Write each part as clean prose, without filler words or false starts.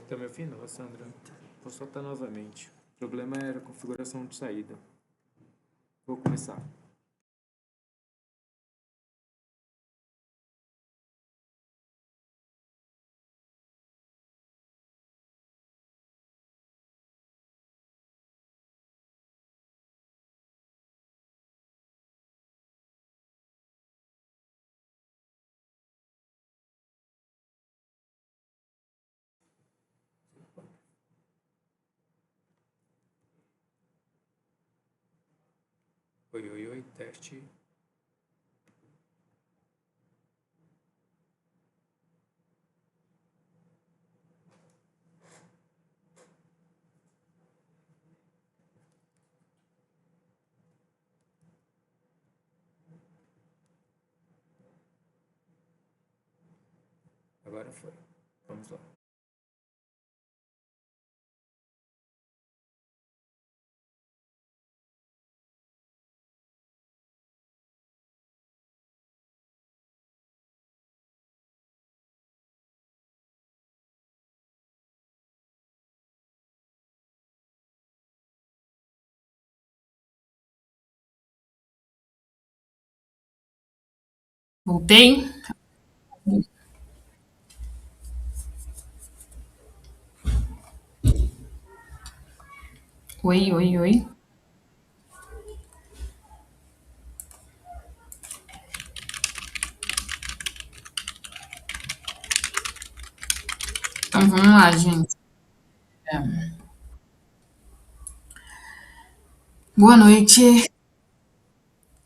Tá me ouvindo, Sandra? Vou soltar novamente. O problema era a configuração de saída. Vou começar. Oi, oi, oi, teste. Agora foi. Vamos lá. Voltei? Oi, oi, oi. Então vamos lá, gente. Boa noite.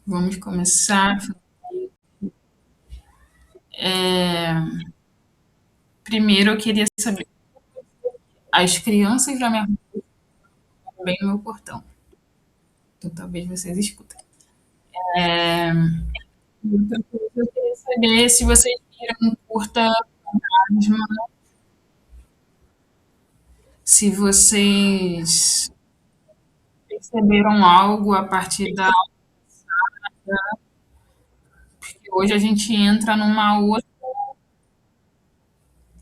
Vamos começar. Primeiro eu queria saber, as crianças já me arrumam bem no meu portão. Então talvez vocês escutem. Outra coisa, eu queria saber se vocês viram um curta fantasma, se vocês perceberam algo a partir da. Porque hoje a gente entra numa outra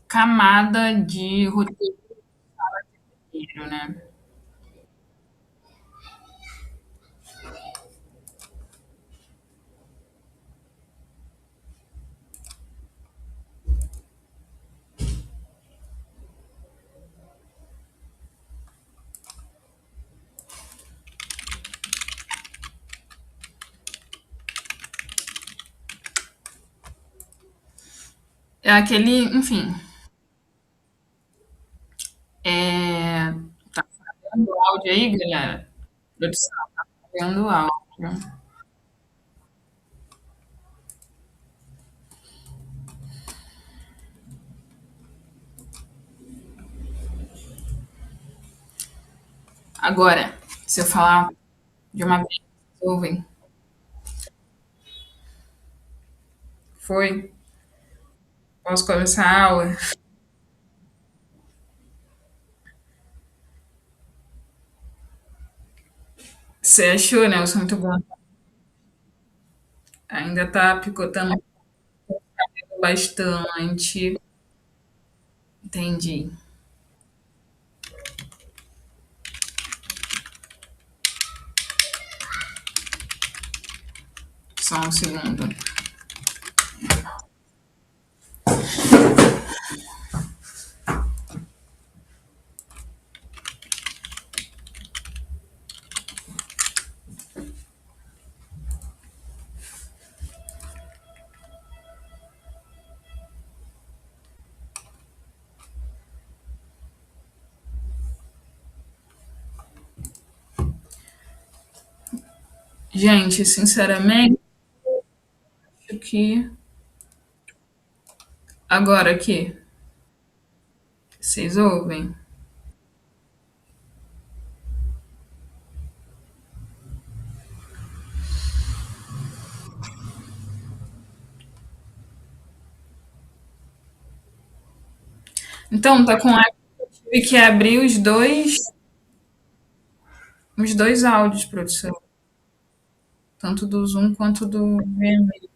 camada de roteiro, né? É aquele, enfim, é, tá vendo o áudio aí, galera? Produção, tá vendo o áudio. Agora, se eu falar de uma vez, vocês ouvem. Foi? Posso começar a aula? Você achou, né? Eu sou muito bom. Ainda tá picotando bastante. Entendi. Só um segundo. Gente, sinceramente, acho que agora aqui, vocês ouvem? Então, tá com a tive que abrir os dois áudios, produção, tanto do Zoom quanto do VMware.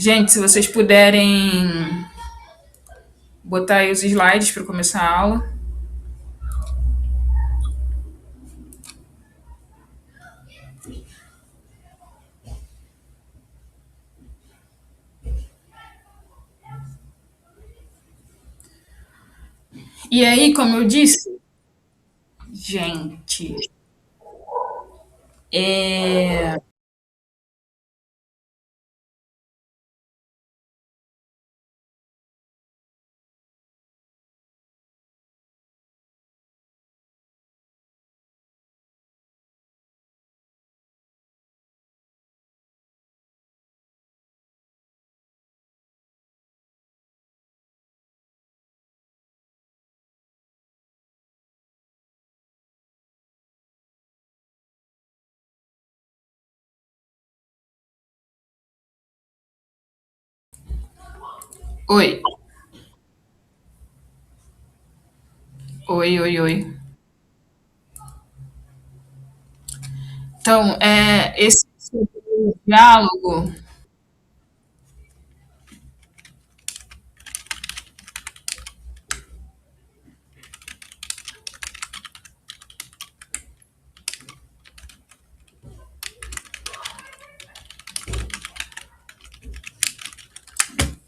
Gente, se vocês puderem botar aí os slides para começar a aula. E aí, como eu disse, gente, é... Oi, oi, oi, oi. Então, esse diálogo,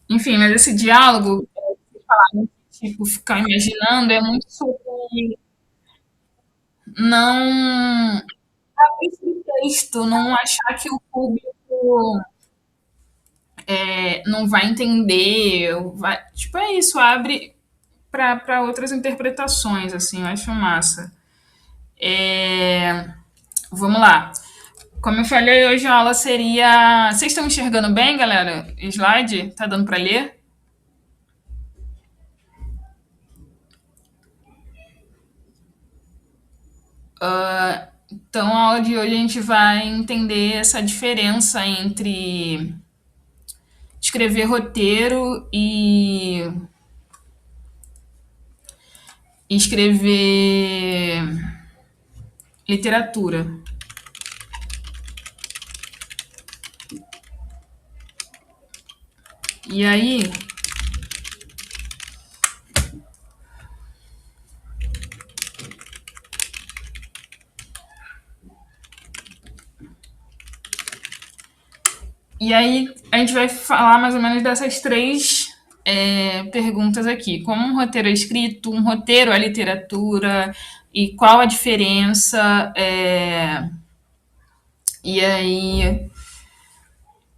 enfim, mas esse diálogo, tipo, ficar imaginando, é muito sobre não abrir o texto, não achar que o público não vai entender, tipo, é isso, abre para outras interpretações, assim, eu acho massa. É, vamos lá. Como eu falei, hoje a aula seria. Vocês estão enxergando bem, galera? Slide? Tá dando para ler? Então, a aula de hoje a gente vai entender essa diferença entre escrever roteiro e escrever literatura. E aí, a gente vai falar mais ou menos dessas três perguntas aqui. Como um roteiro é escrito, um roteiro é literatura, e qual a diferença. E aí,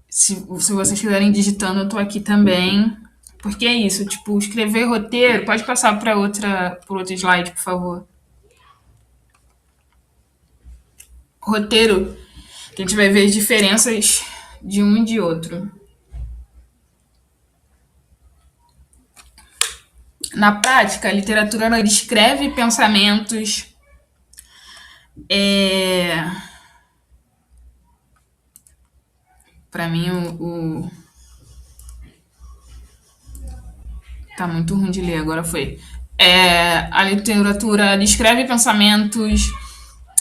se vocês quiserem digitando, eu tô aqui também. Porque é isso, tipo, escrever roteiro. Pode passar para por outro slide, por favor. Roteiro, que a gente vai ver as diferenças de um e de outro. Na prática, a literatura ela descreve pensamentos, é, para mim tá muito ruim de ler, agora foi. A literatura descreve pensamentos,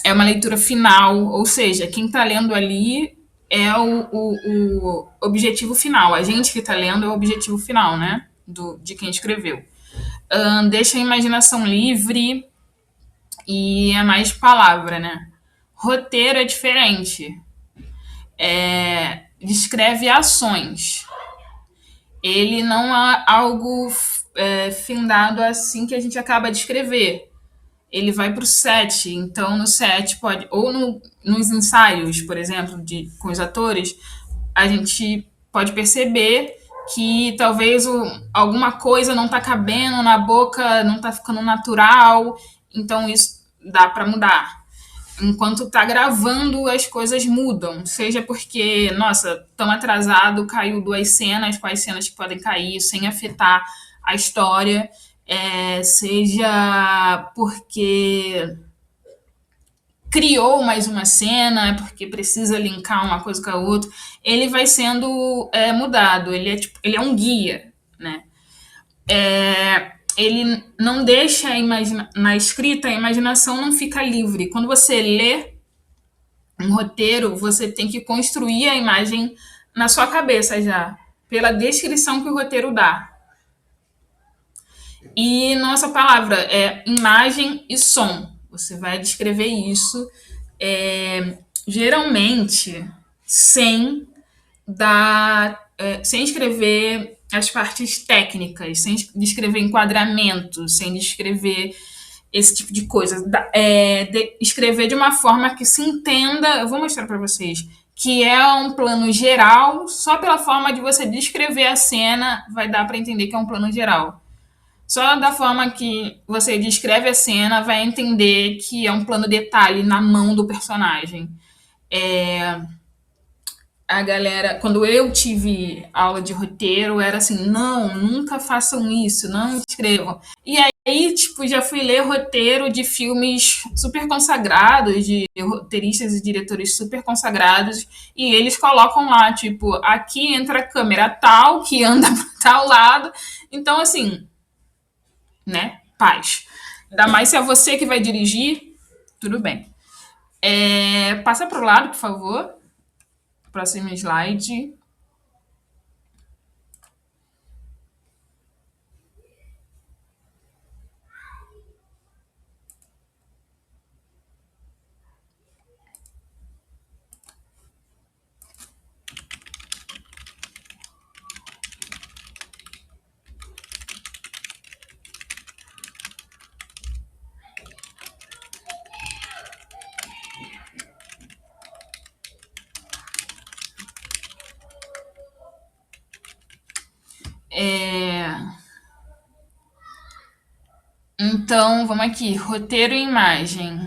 é uma leitura final, ou seja, quem está lendo ali é o objetivo final. A gente que está lendo é o objetivo final, né? De quem escreveu. Deixa a imaginação livre e é mais palavra, né? Roteiro é diferente. Descreve ações. Ele não é algo findado assim que a gente acaba de escrever. Ele vai para o set, então no set pode, ou nos ensaios, por exemplo, com os atores, a gente pode perceber que talvez alguma coisa não está cabendo na boca, não está ficando natural, então isso dá para mudar. Enquanto tá gravando, as coisas mudam. Seja porque, nossa, tão atrasado, caiu duas cenas, quais cenas que podem cair sem afetar a história. Seja porque criou mais uma cena, porque precisa linkar uma coisa com a outra. Ele vai sendo mudado. Ele é um guia, né? Ele não deixa na escrita, a imaginação não fica livre. Quando você lê um roteiro, você tem que construir a imagem na sua cabeça já, pela descrição que o roteiro dá. E nossa palavra é imagem e som. Você vai descrever isso, geralmente sem sem escrever as partes técnicas, sem descrever enquadramento, sem descrever esse tipo de coisa. Escrever de uma forma que se entenda. Eu vou mostrar para vocês que é um plano geral. Só pela forma de você descrever a cena vai dar para entender que é um plano geral. Só da forma que você descreve a cena vai entender que é um plano detalhe na mão do personagem. A galera, quando eu tive aula de roteiro, era assim, não, nunca façam isso, não escrevam. E aí, tipo, já fui ler roteiro de filmes super consagrados, de roteiristas e diretores super consagrados, e eles colocam lá, tipo, aqui entra a câmera tal, que anda para tal lado. Então, assim, né, paz. Ainda mais se é você que vai dirigir, tudo bem. Passa para o lado, por favor. Próximo slide. Então, vamos aqui. Roteiro e imagem.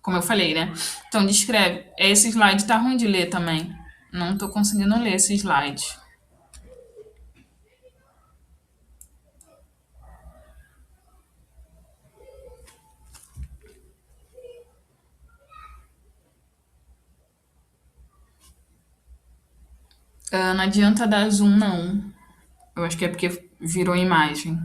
Como eu falei, né? Então, descreve. Esse slide tá ruim de ler também. Não tô conseguindo ler esse slide. Não adianta dar zoom, não. Eu acho que é porque virou imagem.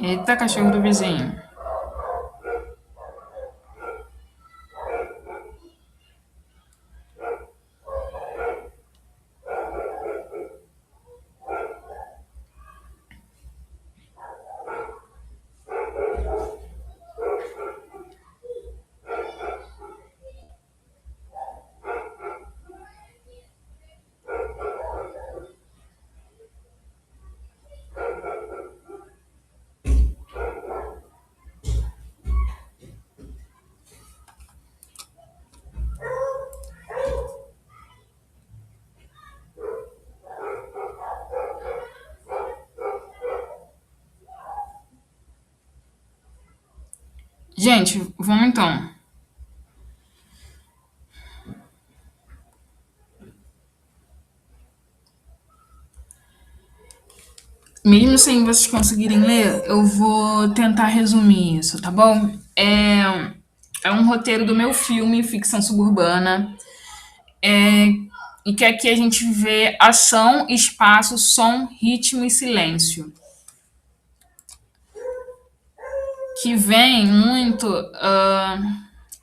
Eita, cachorro do vizinho. Gente, vamos então. Mesmo sem vocês conseguirem ler, eu vou tentar resumir isso, tá bom? É um roteiro do meu filme, Ficção Suburbana. E que aqui a gente vê ação, espaço, som, ritmo e silêncio. Que vem muito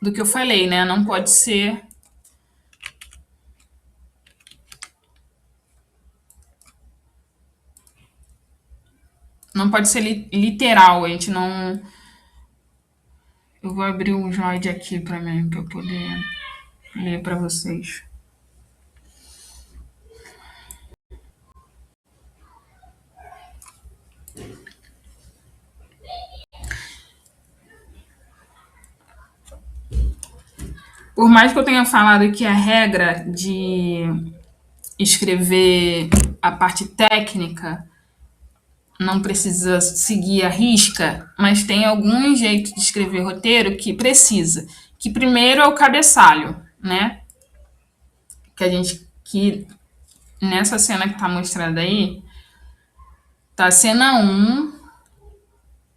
do que eu falei, né? Não pode ser. Não pode ser literal, a gente não. Eu vou abrir um slide aqui para mim, para eu poder ler para vocês. Por mais que eu tenha falado que a regra de escrever a parte técnica não precisa seguir a risca, mas tem algum jeito de escrever roteiro que precisa. Que primeiro é o cabeçalho, né? Que nessa cena que tá mostrada aí, tá cena 1,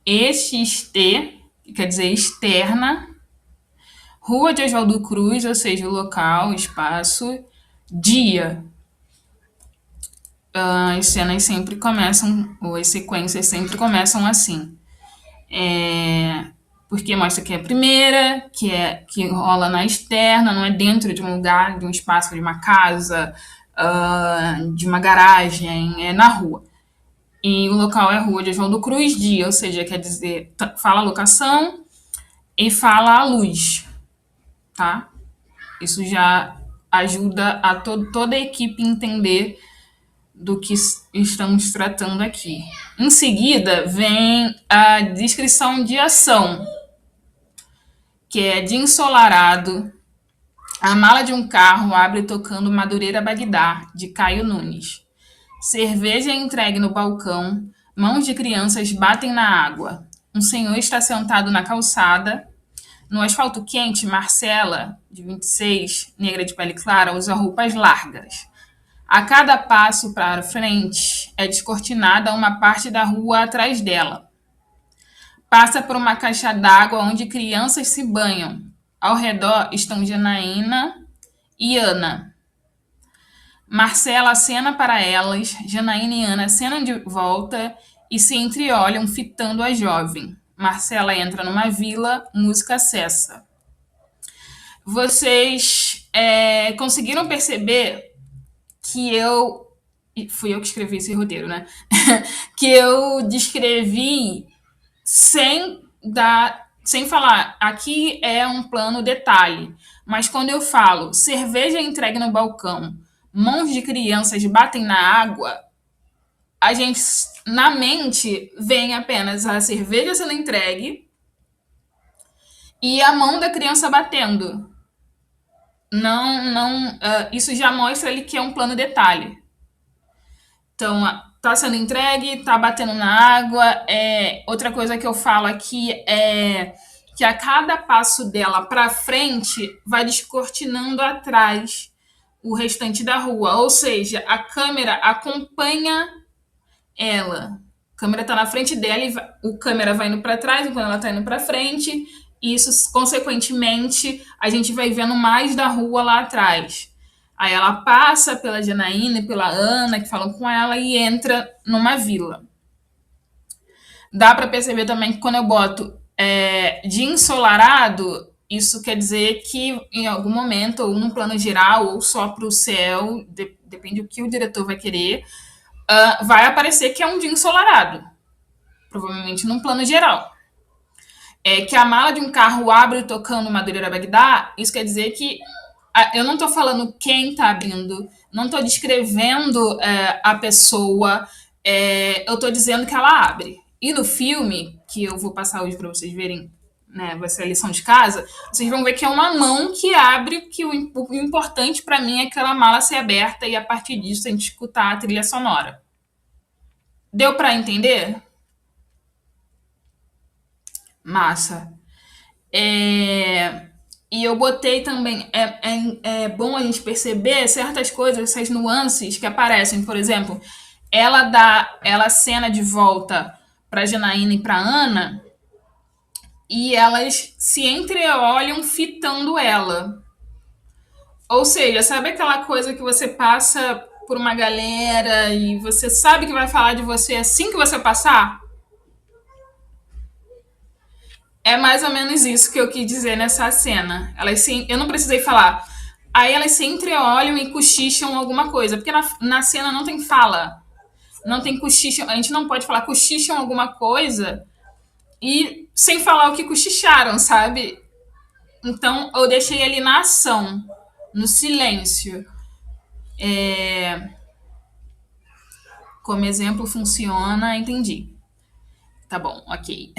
EXT, que quer dizer externa, Rua de Oswaldo Cruz, ou seja, o local, espaço, dia. As cenas sempre começam, ou as sequências sempre começam assim. Porque mostra que é a primeira, que rola na externa, não é dentro de um lugar, de um espaço, de uma casa, de uma garagem, é na rua. E o local é a Rua de Oswaldo Cruz, dia, ou seja, quer dizer, fala a locação e fala a luz, tá? Isso já ajuda a toda a equipe entender do que estamos tratando aqui. Em seguida, vem a descrição de ação, que é de ensolarado. A mala de um carro abre tocando Madureira Bagdá, de Caio Nunes. Cerveja é entregue no balcão. Mãos de crianças batem na água. Um senhor está sentado na calçada. No asfalto quente, Marcela, de 26, negra de pele clara, usa roupas largas. A cada passo para frente é descortinada uma parte da rua atrás dela. Passa por uma caixa d'água onde crianças se banham. Ao redor estão Janaína e Ana. Marcela acena para elas, Janaína e Ana acenam de volta e se entreolham fitando a jovem. Marcela entra numa vila, música cessa. Vocês conseguiram perceber que fui eu que escrevi esse roteiro, né? Que eu descrevi sem falar, aqui é um plano detalhe. Mas quando eu falo cerveja entregue no balcão, mãos de crianças batem na água, a gente, na mente, vem apenas a cerveja sendo entregue e a mão da criança batendo. Não, isso já mostra ali que é um plano detalhe. Então, tá sendo entregue, tá batendo na água. Outra coisa que eu falo aqui é que a cada passo dela para frente vai descortinando atrás o restante da rua. Ou seja, a câmera acompanha ela. A câmera tá na frente dela e o câmera vai indo para trás enquanto ela tá indo para frente. E isso, consequentemente, a gente vai vendo mais da rua lá atrás. Aí ela passa pela Janaína e pela Ana, que falam com ela, e entra numa vila. Dá para perceber também que quando eu boto de ensolarado, isso quer dizer que em algum momento, ou num plano geral, ou só para o céu, depende do que o diretor vai querer, vai aparecer que é um dia ensolarado. Provavelmente num plano geral. Que a mala de um carro abre tocando Madureira Bagdá, isso quer dizer que eu não estou falando quem está abrindo, não estou descrevendo a pessoa, eu estou dizendo que ela abre. E no filme, que eu vou passar hoje para vocês verem, né, vai ser a lição de casa, vocês vão ver que é uma mão que abre, que o importante para mim é aquela mala ser aberta e a partir disso a gente escutar a trilha sonora. Deu para entender? Massa. E eu botei também, bom a gente perceber certas coisas, essas nuances que aparecem. Por exemplo, ela cena de volta para Janaína e para Ana e elas se entreolham fitando ela. Ou seja, sabe aquela coisa que você passa por uma galera e você sabe que vai falar de você assim que você passar? É mais ou menos isso que eu quis dizer nessa cena. Eu não precisei falar. Aí elas se entreolham e cochicham alguma coisa. Porque na cena não tem fala. Não tem cochicham. A gente não pode falar cochicham alguma coisa e sem falar o que cochicharam, sabe? Então eu deixei ali na ação, no silêncio. Como exemplo funciona, entendi. Tá bom, ok.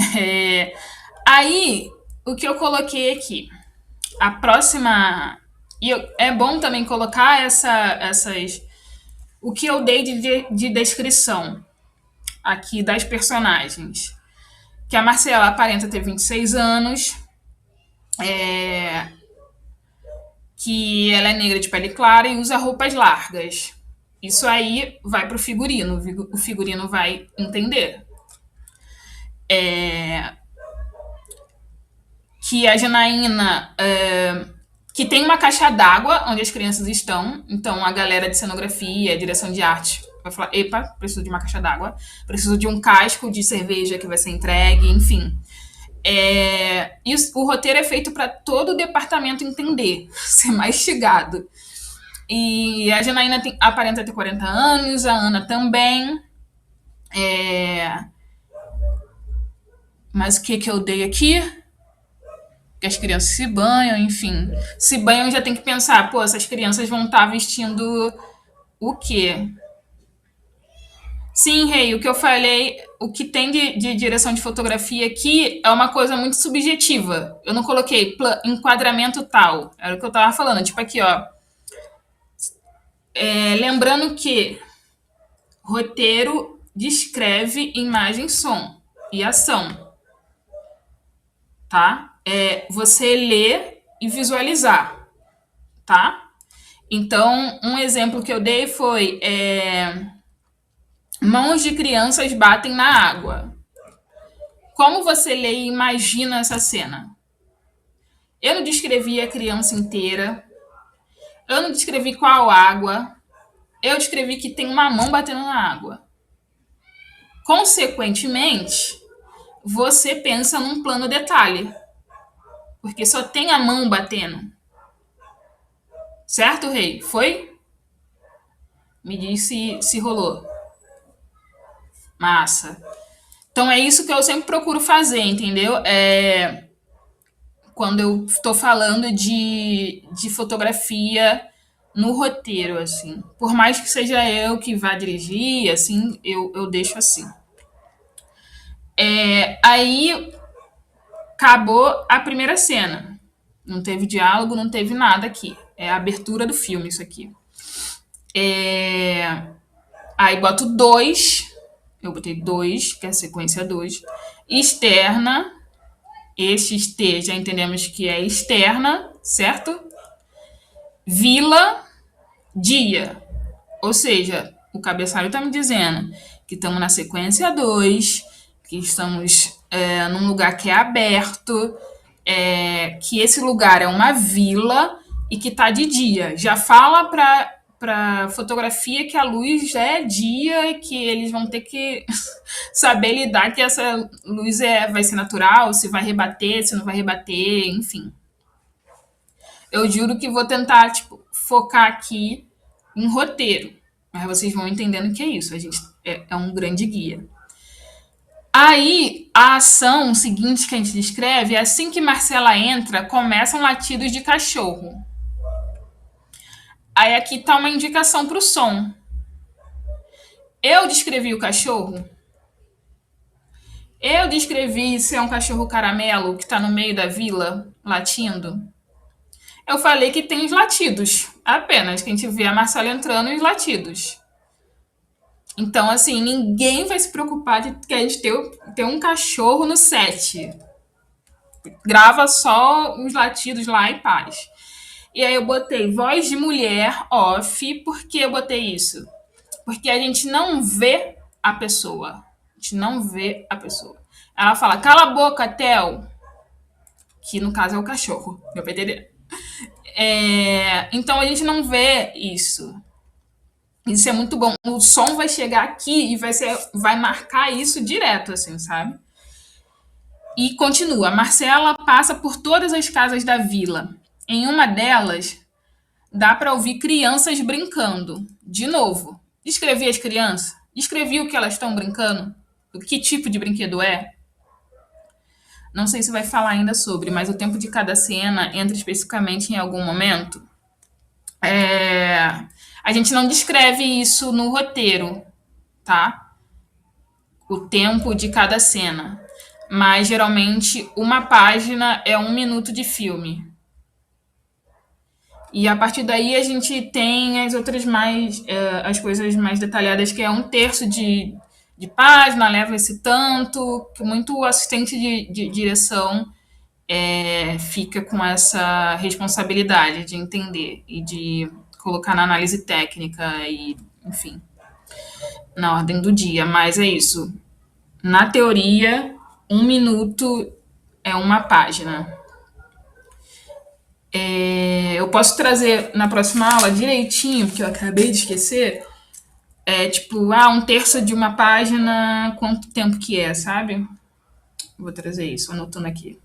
Aí, o que eu coloquei aqui? A próxima. É bom também colocar essas. O que eu dei de descrição. aqui das personagens. Que a Marcela aparenta ter 26 anos, é, que ela é negra de pele clara e usa roupas largas. Isso aí vai pro figurino, o figurino vai entender. É, que a Janaína, que tem uma caixa d'água onde as crianças estão, então a galera de cenografia, direção de arte vai falar, epa, preciso de uma caixa d'água, preciso de um casco de cerveja que vai ser entregue, enfim. E o roteiro é feito para todo o departamento entender, ser mastigado. E a Janaína aparenta ter 40 anos, a Ana também. Mas o que eu dei aqui? Que as crianças se banham, enfim. Se banham, já tem que pensar, pô, essas crianças vão estar vestindo o quê? Sim, Rei, o que eu falei, o que tem de direção de fotografia aqui é uma coisa muito subjetiva. Eu não coloquei enquadramento tal. Era o que eu tava falando. Tipo aqui, ó. Lembrando que roteiro descreve imagem, som e ação, tá? É você ler e visualizar, tá? Então, um exemplo que eu dei foi mãos de crianças batem na água. Como você lê e imagina essa cena? Eu não descrevi a criança inteira, eu não descrevi qual água, eu descrevi que tem uma mão batendo na água. Consequentemente, você pensa num plano detalhe, porque só tem a mão batendo. Certo, Rei? Foi? Me diz se rolou. Massa. Então é isso que eu sempre procuro fazer, entendeu? Quando eu estou falando de fotografia no roteiro, assim. Por mais que seja eu que vá dirigir, assim, eu deixo assim. Aí acabou a primeira cena. Não teve diálogo, não teve nada aqui. É a abertura do filme, isso aqui. Aí boto 2. Eu botei 2, que é a sequência 2. Externa. Este T já entendemos que é externa, certo? Vila, dia. Ou seja, o cabeçalho está me dizendo que estamos na sequência 2, que estamos num lugar que é aberto, que esse lugar é uma vila e que está de dia. Já fala para fotografia que a luz já é dia e que eles vão ter que saber lidar que essa luz vai ser natural, se vai rebater, se não vai rebater, enfim. Eu juro que vou tentar focar aqui em roteiro, mas vocês vão entendendo que é isso. A gente é um grande guia. Aí, a ação seguinte que a gente descreve é assim que Marcela entra, começam latidos de cachorro. Aí aqui tá uma indicação para o som. Eu descrevi o cachorro. Eu descrevi se é um cachorro caramelo que tá no meio da vila, latindo. Eu falei que tem os latidos, apenas, que a gente vê a Marcela entrando e os latidos. Então, assim, ninguém vai se preocupar de que a gente ter um cachorro no set. Grava só os latidos lá e paz. E aí eu botei voz de mulher off. Por que eu botei isso? Porque a gente não vê a pessoa. A gente não vê a pessoa. Ela fala, cala a boca, Theo. Que no caso é o cachorro. Deu pra entender? Então a gente não vê isso. Isso é muito bom. O som vai chegar aqui e vai marcar isso direto, assim, sabe? E continua. Marcela passa por todas as casas da vila. Em uma delas, dá para ouvir crianças brincando. De novo, descrevi as crianças? Descrevi o que elas estão brincando? Que tipo de brinquedo é? Não sei se vai falar ainda sobre, mas o tempo de cada cena entra especificamente em algum momento. A gente não descreve isso no roteiro, tá? O tempo de cada cena. Mas geralmente uma página é 1 minuto de filme. E a partir daí a gente tem as outras as coisas mais detalhadas, que é 1/3 de de página, leva esse tanto, que muito assistente de direção fica com essa responsabilidade de entender e de colocar na análise técnica e, enfim, na ordem do dia. Mas é isso. Na teoria, 1 minuto é uma página. Eu posso trazer na próxima aula direitinho, porque eu acabei de esquecer. Tipo, 1/3 de uma página, quanto tempo que é, sabe? Vou trazer isso, anotando aqui.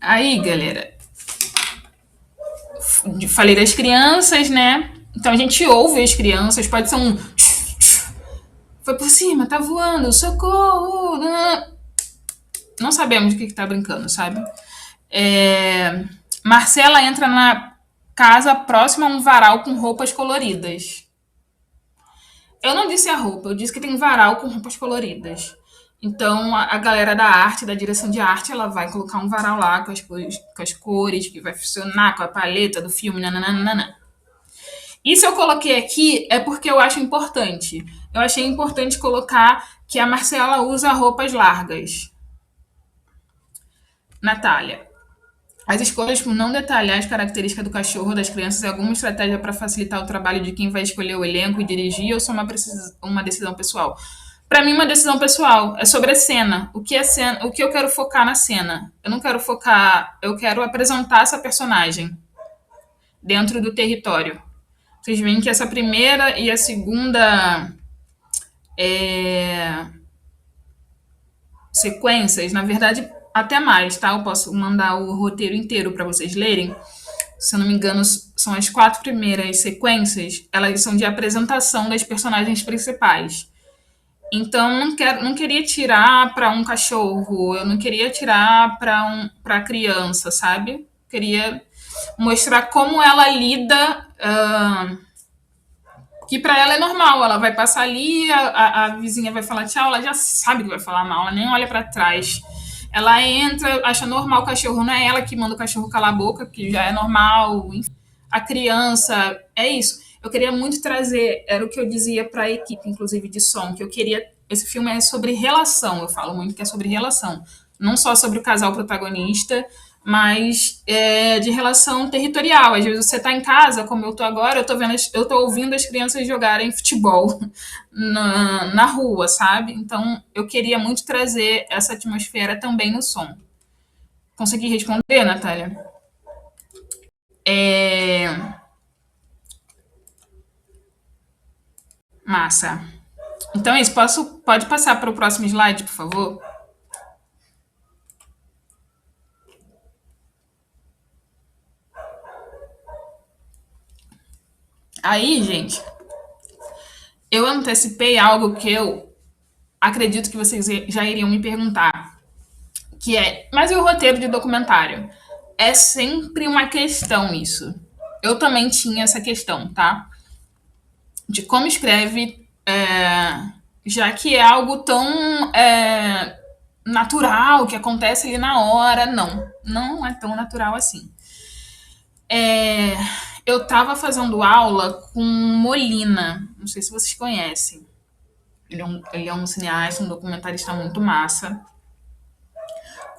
Aí, galera, falei das crianças, né? Então a gente ouve as crianças, pode ser um. Foi por cima, tá voando, socorro! Não sabemos de que tá brincando, sabe? Marcela entra na casa próxima a um varal com roupas coloridas. Eu não disse a roupa, eu disse que tem um varal com roupas coloridas. Então, a galera da arte, da direção de arte, ela vai colocar um varal lá com as cores, que vai funcionar com a paleta do filme, nananana. Isso eu coloquei aqui é porque eu acho importante. Eu achei importante colocar que a Marcela usa roupas largas. Natália. As escolhas por não detalhar as características do cachorro das crianças é alguma estratégia para facilitar o trabalho de quem vai escolher o elenco e dirigir ou só uma decisão pessoal? Para mim, uma decisão pessoal. É sobre a cena. O que é cena, o que eu quero focar na cena. Eu não quero focar. Eu quero apresentar essa personagem dentro do território. Vocês veem que essa primeira e a segunda sequências, na verdade, até mais, tá? Eu posso mandar o roteiro inteiro para vocês lerem. Se eu não me engano, são as 4 primeiras sequências, elas são de apresentação das personagens principais. Então, não queria tirar para um cachorro, eu não queria tirar para criança, sabe? Queria mostrar como ela lida, que para ela é normal, ela vai passar ali, a vizinha vai falar tchau, ela já sabe que vai falar mal, ela nem olha para trás. Ela entra, acha normal o cachorro, não é ela que manda o cachorro calar a boca, que já é normal. Enfim. A criança, é isso. Eu queria muito trazer, era o que eu dizia para a equipe, inclusive de som, que eu queria. Esse filme é sobre relação, eu falo muito que é sobre relação. Não só sobre o casal protagonista, mas de relação territorial. Às vezes você está em casa, como eu estou agora, eu tô ouvindo as crianças jogarem futebol na rua, sabe? Então eu queria muito trazer essa atmosfera também no som. Consegui responder, Natália? Massa. Então é isso. Pode passar para o próximo slide, por favor? Aí, gente, eu antecipei algo que eu acredito que vocês já iriam me perguntar, que é, mas e o roteiro de documentário? É sempre uma questão isso. Eu também tinha essa questão, tá? De como escreve, já que é algo tão natural, que acontece ali na hora. Não é tão natural assim. Eu tava fazendo aula com Molina, não sei se vocês conhecem. Ele é um cineasta, um documentarista muito massa,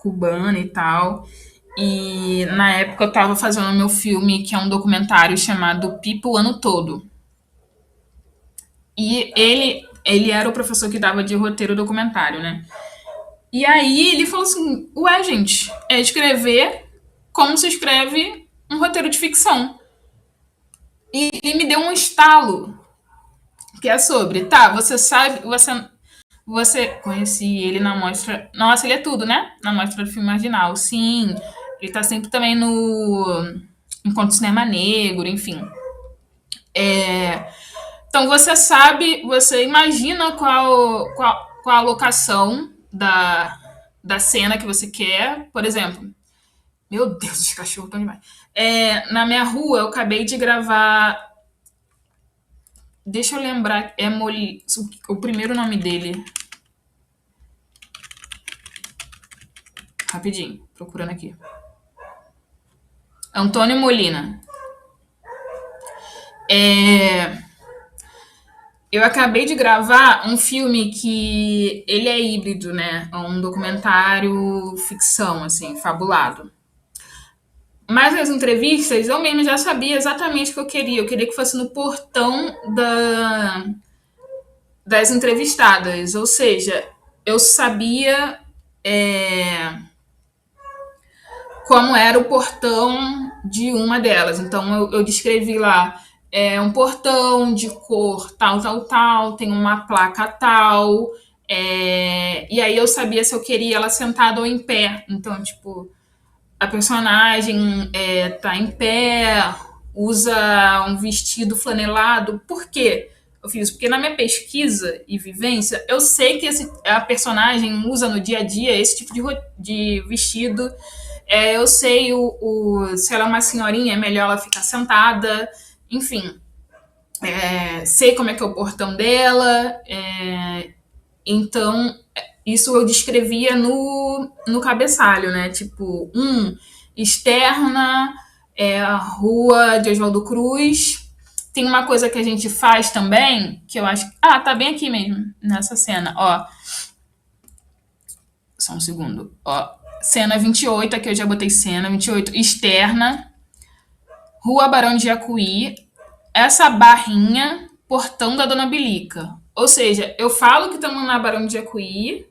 cubano e tal. E na época eu tava fazendo meu filme, que é um documentário chamado Pipa o Ano Todo. E ele era o professor que dava de roteiro documentário, né? E aí ele falou assim: ué, gente, é escrever como se escreve um roteiro de ficção. E me deu um estalo, que é sobre, tá, você sabe, você conheci ele na mostra. Nossa, ele é tudo, né? Na mostra do filme marginal. Sim, ele tá sempre também no Encontro Cinema Negro, enfim. Então você sabe, você imagina qual a locação da cena que você quer. Por exemplo, meu Deus, os cachorros estão demais. Na minha rua, eu acabei de gravar. Deixa eu lembrar, o primeiro nome dele. Rapidinho, procurando aqui. Antônio Molina. Eu acabei de gravar um filme que ele é híbrido, né? É um documentário ficção, assim, fabulado. Mas as entrevistas, eu mesmo já sabia exatamente o que eu queria. Eu queria que fosse no portão das entrevistadas. Ou seja, eu sabia como era o portão de uma delas. Então eu descrevi lá um portão de cor tal, tal, tal, tem uma placa tal. E aí eu sabia se eu queria ela sentada ou em pé. Então, tipo, a personagem tá em pé, usa um vestido flanelado. Por quê? Eu fiz isso porque na minha pesquisa e vivência, eu sei que a personagem usa no dia a dia esse tipo de vestido. Eu sei se ela é uma senhorinha, é melhor ela ficar sentada. Enfim, sei como é que é o portão dela. Então, isso eu descrevia no cabeçalho, né? Tipo, externa, a rua de Oswaldo Cruz. Tem uma coisa que a gente faz também, que eu acho. Ah, tá bem aqui mesmo, nessa cena. Ó, só um segundo. Ó, cena 28, aqui eu já botei cena 28, externa, Rua Barão de Jacuí, essa barrinha, portão da Dona Bilica. Ou seja, eu falo que estamos na Barão de Jacuí,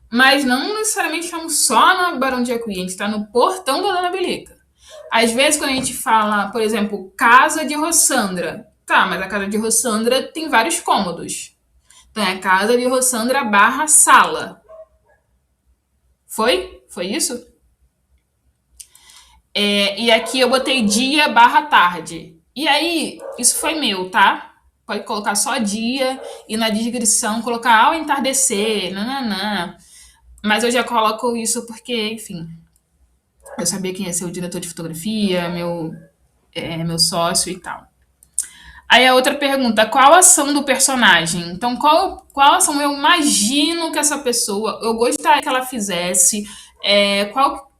mas não necessariamente estamos só na Barão de Jacuí, a gente está no portão da Dona Bilica. Às vezes, quando a gente fala, por exemplo, casa de Rossandra, tá, mas a casa de Rossandra tem vários cômodos. Então é casa de Rossandra barra sala. Foi? Foi isso? E aqui eu botei dia barra tarde. E aí, isso foi meu, tá? Pode colocar só dia e na descrição colocar ao entardecer, nananã. Mas eu já coloco isso porque, enfim, eu sabia quem ia ser o diretor de fotografia, meu sócio e tal. Aí a outra pergunta, qual a ação do personagem? Então, qual ação eu imagino que essa pessoa, eu gostaria que ela fizesse,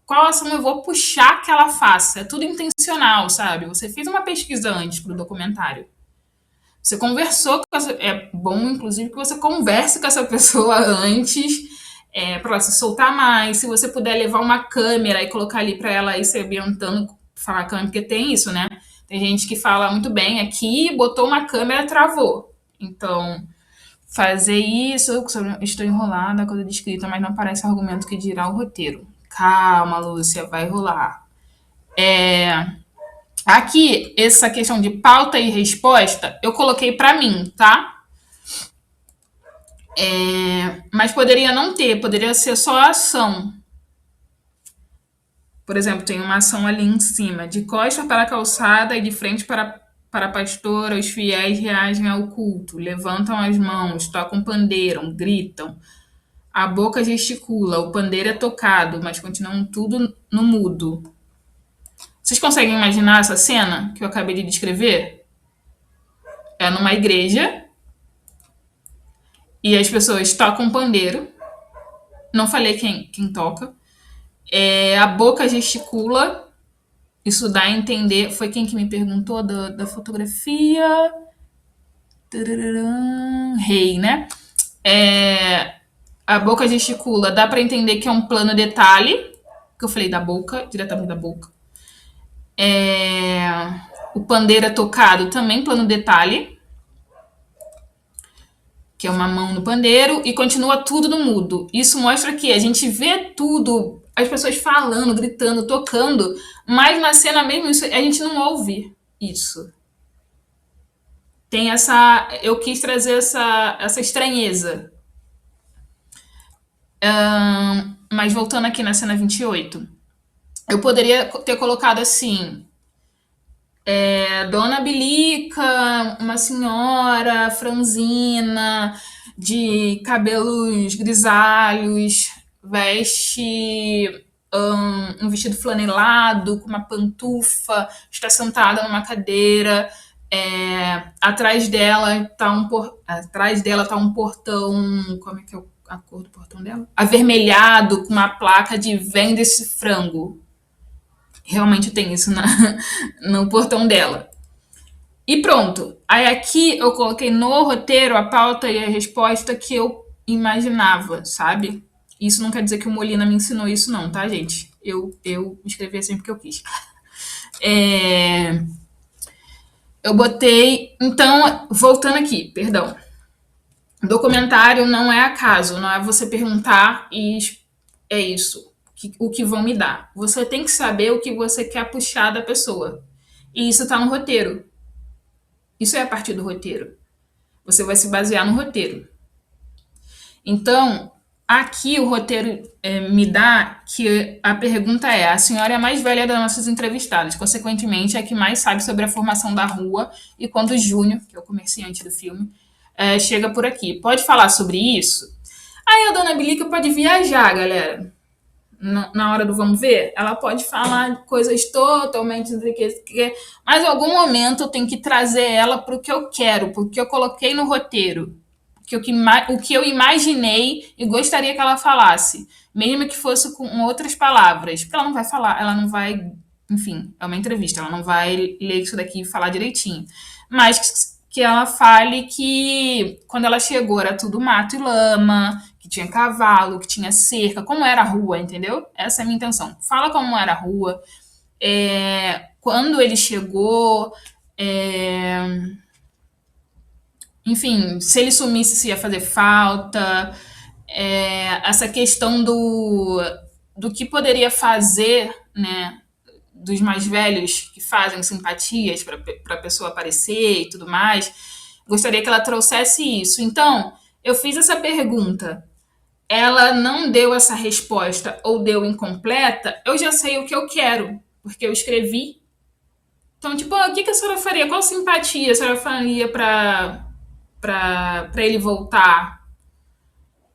qual ação eu vou puxar que ela faça? É tudo intencional, sabe? Você fez uma pesquisa antes pro documentário. Você conversou com essa. É bom, inclusive, que você converse com essa pessoa antes, para ela se soltar mais. Se você puder levar uma câmera e colocar ali para ela ir se ambientando, falar câmera, porque tem isso, né? Tem gente que fala muito bem aqui, botou uma câmera, travou. Então, fazer isso, estou enrolada, coisa de escrita, mas não parece argumento que dirá o roteiro. Calma, Lúcia, vai rolar. Aqui, essa questão de pauta e resposta, eu coloquei para mim, tá? Mas poderia não ter, poderia ser só a ação. Por exemplo, tem uma ação ali em cima, de costas para a calçada e de frente para a pastora, os fiéis reagem ao culto, levantam as mãos, tocam pandeiro, gritam, a boca gesticula, o pandeiro é tocado, mas continuam tudo no mudo. Vocês conseguem imaginar essa cena que eu acabei de descrever? É numa igreja e as pessoas tocam pandeiro. Não falei quem toca. A boca gesticula. Isso dá a entender. Foi quem que me perguntou da fotografia? Rei, né? A boca gesticula. Dá para entender que é um plano detalhe. Que eu falei da boca, diretamente da boca. O pandeiro é tocado também, plano detalhe. Que é uma mão no pandeiro, e continua tudo no mudo. Isso mostra que a gente vê tudo, as pessoas falando, gritando, tocando, mas na cena mesmo a gente não ouve isso. Tem essa. Eu quis trazer essa estranheza. Mas voltando aqui na cena 28, eu poderia ter colocado assim: Dona Bilica, uma senhora franzina, de cabelos grisalhos, veste um vestido flanelado, com uma pantufa, está sentada numa cadeira. Atrás dela tá um portão. Como é que é a cor do portão dela? Avermelhado, com uma placa de venda esse frango. Realmente tem isso no portão dela. E pronto. Aí aqui eu coloquei no roteiro a pauta e a resposta que eu imaginava, sabe? Isso não quer dizer que o Molina me ensinou isso, não, tá, gente? Eu escrevi assim porque eu quis. É, eu botei. Então, voltando aqui, perdão. Documentário não é acaso, não é você perguntar e é isso, o que vão me dar. Você tem que saber o que você quer puxar da pessoa. E isso tá no roteiro. Isso é a partir do roteiro. Você vai se basear no roteiro. Então, aqui o roteiro me dá que a pergunta é: a senhora é a mais velha das nossas entrevistadas, consequentemente, é a que mais sabe sobre a formação da rua e quando o Júnior, que é o comerciante do filme, chega por aqui. Pode falar sobre isso? Aí a dona Bilica pode viajar, galera. Na hora do vamos ver, ela pode falar coisas totalmente mas em algum momento eu tenho que trazer ela para o que eu quero, porque eu coloquei no roteiro, o que eu imaginei e gostaria que ela falasse, mesmo que fosse com outras palavras, porque ela não vai falar, ela não vai, enfim, é uma entrevista, ela não vai ler isso daqui e falar direitinho, mas que ela fale que quando ela chegou era tudo mato e lama, que tinha cavalo, que tinha cerca, como era a rua, entendeu? Essa é a minha intenção. Fala como era a rua, quando ele chegou, enfim, se ele sumisse se ia fazer falta, essa questão do que poderia fazer, né, dos mais velhos que fazem simpatias para a pessoa aparecer e tudo mais. Gostaria que ela trouxesse isso. Então, eu fiz essa pergunta. Ela não deu essa resposta ou deu incompleta, eu já sei o que eu quero, porque eu escrevi. Então, tipo, o que a senhora faria? Qual simpatia a senhora faria para ele voltar?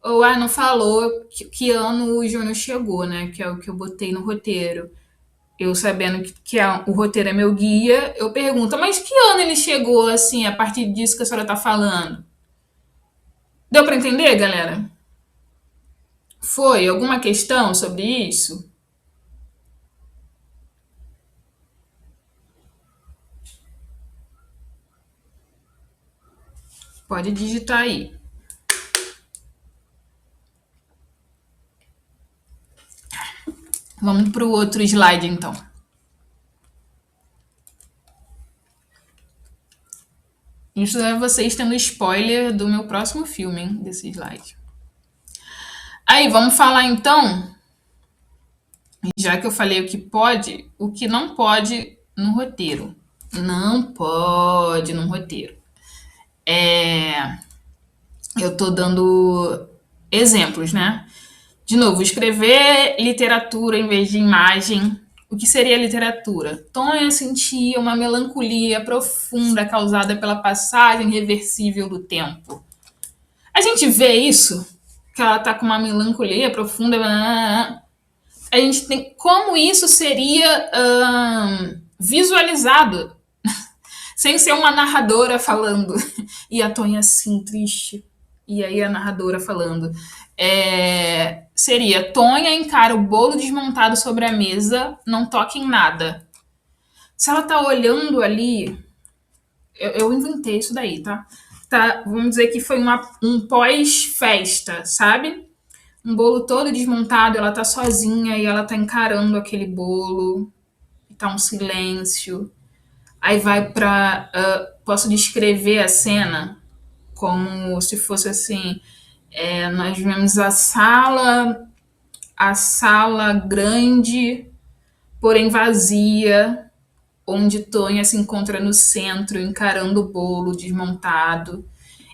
Ou, não falou que ano o Júnior chegou, né? Que é o que eu botei no roteiro. Eu sabendo o roteiro é meu guia, eu pergunto, mas que ano ele chegou, assim, a partir disso que a senhora tá falando? Deu para entender, galera? Foi alguma questão sobre isso? Pode digitar aí. Vamos para o outro slide, então. Isso é vocês tendo spoiler do meu próximo filme, hein, desse slide. Aí, vamos falar então, já que eu falei o que pode, o que não pode no roteiro. Não pode no roteiro. Eu tô dando exemplos, né? De novo, escrever literatura em vez de imagem. O que seria literatura? Tonha sentia uma melancolia profunda causada pela passagem irreversível do tempo. A gente vê isso, que ela tá com uma melancolia profunda. A gente tem como isso seria visualizado, sem ser uma narradora falando. E a Tonha assim, triste. E aí a narradora falando. Seria: Tonha encara o bolo desmontado sobre a mesa, não toque em nada. Se ela tá olhando ali, eu inventei isso daí, tá? Vamos dizer que foi um pós-festa, sabe? Um bolo todo desmontado, ela tá sozinha e ela tá encarando aquele bolo, tá um silêncio. Aí vai pra. Posso descrever a cena como se fosse assim: nós vemos a sala grande, porém vazia, onde Tonha se encontra no centro, encarando o bolo desmontado.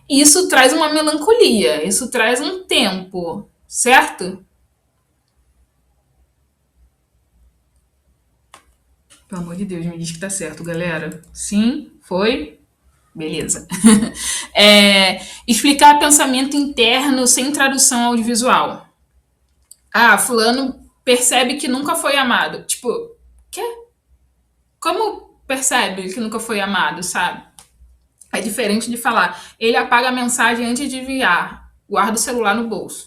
E isso traz uma melancolia, isso traz um tempo, certo? Pelo amor de Deus, me diz que tá certo, galera. Sim? Foi? Beleza. Explicar pensamento interno sem tradução audiovisual. Fulano percebe que nunca foi amado. Tipo, quê? Como percebe que nunca foi amado, sabe? É diferente de falar: ele apaga a mensagem antes de enviar, guarda o celular no bolso.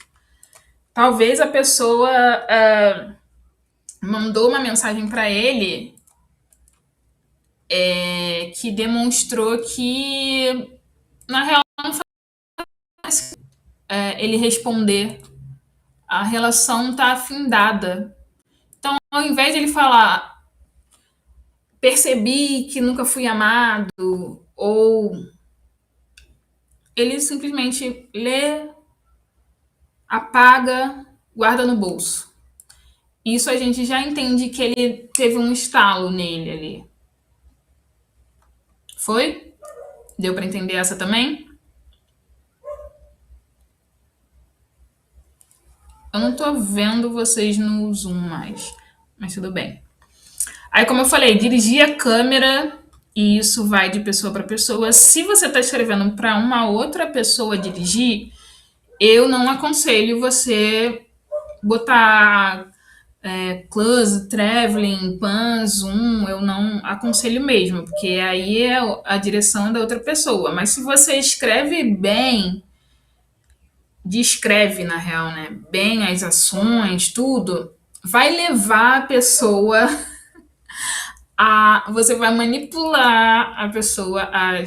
Talvez a pessoa mandou uma mensagem para ele que demonstrou que, na real, ele responder, a relação está afindada. Então, ao invés de ele falar, percebi que nunca fui amado, ou ele simplesmente lê, apaga, guarda no bolso. Isso a gente já entende que ele teve um estalo nele ali. Foi? Deu para entender essa também? Eu não tô vendo vocês no Zoom mais, mas tudo bem. Aí, como eu falei, dirigir a câmera, e isso vai de pessoa para pessoa. Se você está escrevendo para uma outra pessoa dirigir, eu não aconselho você botar close, traveling, pan, zoom, eu não aconselho mesmo, porque aí é a direção da outra pessoa. Mas se você escreve bem, descreve na real, né, bem as ações, tudo, vai levar a pessoa você vai manipular a pessoa a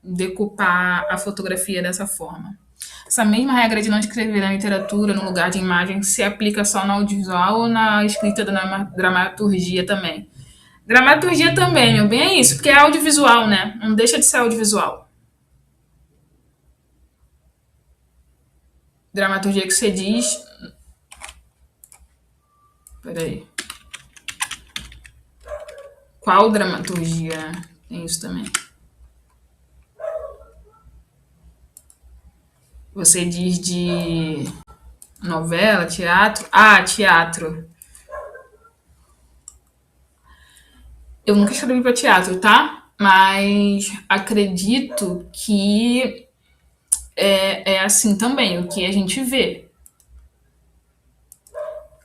decupar a fotografia dessa forma. Essa mesma regra de não escrever na literatura no lugar de imagem se aplica só no audiovisual ou na escrita da dramaturgia também. Dramaturgia também, meu bem, é isso, porque é audiovisual, né? Não deixa de ser audiovisual. Dramaturgia que você diz. Peraí. Qual dramaturgia? Tem isso também. Você diz de novela, teatro? Ah, teatro. Eu nunca escrevi para teatro, tá? Mas acredito que é assim também, o que a gente vê.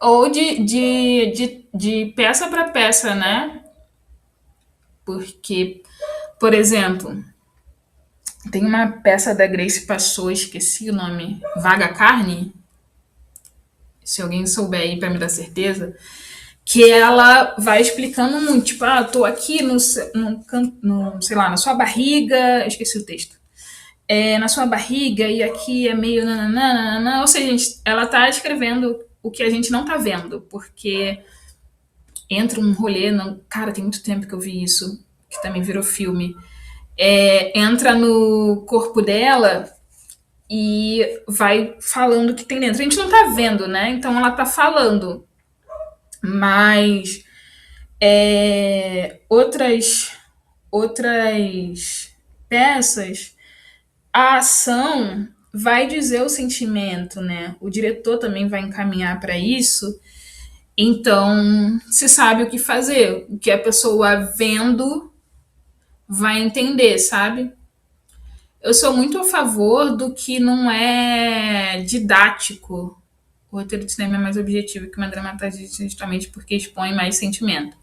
Ou de peça para peça, né? Porque, por exemplo, tem uma peça da Grace Passou, esqueci o nome, Vaga Carne, se alguém souber aí para me dar certeza, que ela vai explicando muito, tipo, tô aqui no, sei lá, na sua barriga, eu esqueci o texto. Na sua barriga e aqui é meio nananana, ou seja, ela tá escrevendo o que a gente não tá vendo, porque entra um rolê, não, cara, tem muito tempo que eu vi isso, que também virou filme, entra no corpo dela e vai falando o que tem dentro. A gente não tá vendo, né? Então ela tá falando, mas outras peças, a ação vai dizer o sentimento, né? O diretor também vai encaminhar para isso. Então, se sabe o que fazer, o que a pessoa vendo vai entender, sabe? Eu sou muito a favor do que não é didático. O roteiro de cinema é mais objetivo que uma dramaturgia, justamente porque expõe mais sentimento.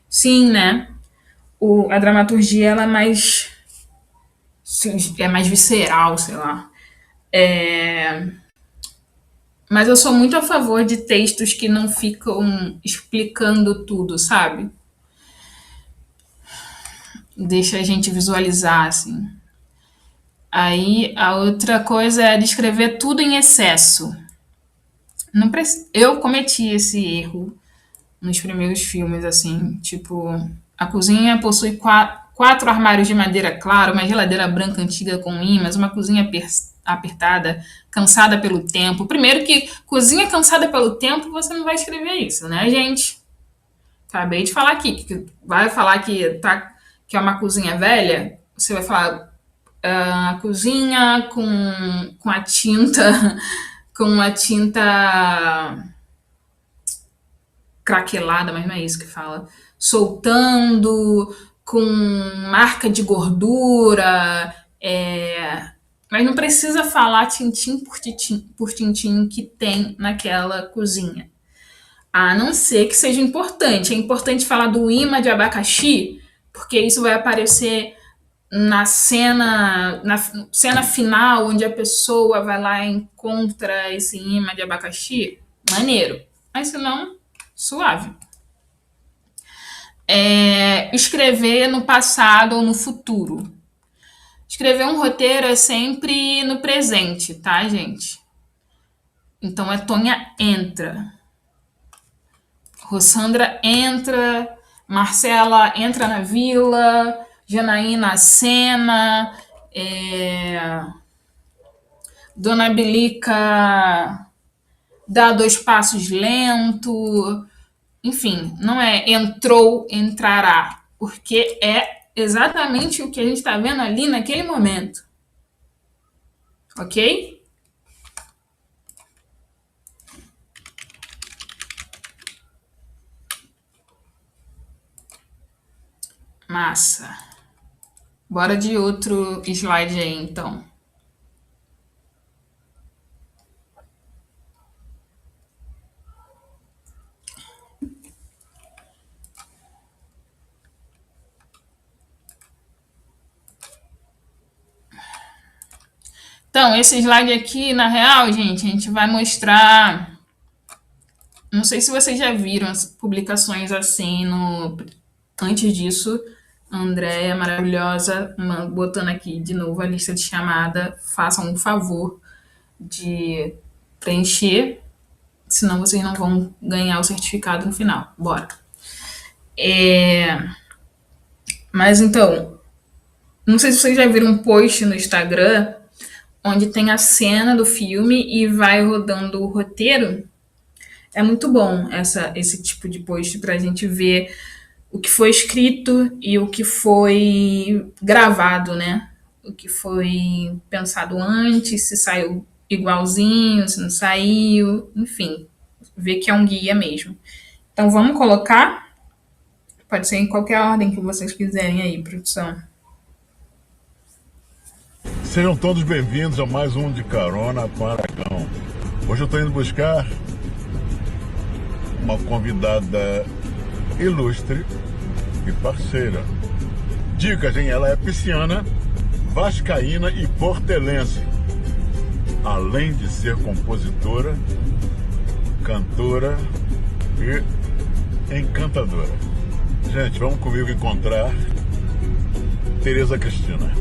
Sim, né? A dramaturgia ela é mais visceral, sei lá. Mas eu sou muito a favor de textos que não ficam explicando tudo, sabe? Deixa a gente visualizar, assim. Aí a outra coisa é descrever tudo em excesso. Não Eu cometi esse erro nos primeiros filmes, assim, tipo, a cozinha possui quatro armários de madeira clara, uma geladeira branca antiga com imãs, uma cozinha apertada, cansada pelo tempo. Primeiro que cozinha cansada pelo tempo, você não vai escrever isso, né, gente? Acabei de falar aqui, que vai falar que é uma cozinha velha, você vai falar a cozinha com a tinta, com a tinta craquelada, mas não é isso que fala, soltando, com marca de gordura, mas não precisa falar tintim por tintim que tem naquela cozinha. A não ser que seja importante. É importante falar do imã de abacaxi, porque isso vai aparecer na cena final, onde a pessoa vai lá e encontra esse imã de abacaxi. Maneiro. Mas se não, suave. escrever no passado ou no futuro. Escrever um roteiro é sempre no presente, tá, gente? Então é Tonha entra, Rossandra entra, Marcela entra na vila, Janaína acena, Dona Belica dá 2 passos lento. Enfim, não é entrou, entrará, porque é exatamente o que a gente está vendo ali naquele momento, ok? Massa. Bora de outro slide aí, então. Então, esse slide aqui, na real, gente, a gente vai mostrar. Não sei se vocês já viram as publicações assim no. Antes disso, a Andréia maravilhosa, botando aqui de novo a lista de chamada. Façam um favor de preencher, senão vocês não vão ganhar o certificado no final. Bora. Mas então, não sei se vocês já viram um post no Instagram onde tem a cena do filme e vai rodando o roteiro. É muito bom esse tipo de post para a gente ver o que foi escrito e o que foi gravado, né? O que foi pensado antes, se saiu igualzinho, se não saiu, enfim, ver que é um guia mesmo. Então vamos colocar, pode ser em qualquer ordem que vocês quiserem aí, produção. Sejam todos bem-vindos a mais um de Carona com Aragão. Hoje eu estou indo buscar uma convidada ilustre e parceira. Dicas, hein? Ela é pisciana, vascaína e portelense. Além de ser compositora, cantora e encantadora. Gente, vamos comigo encontrar Tereza Cristina.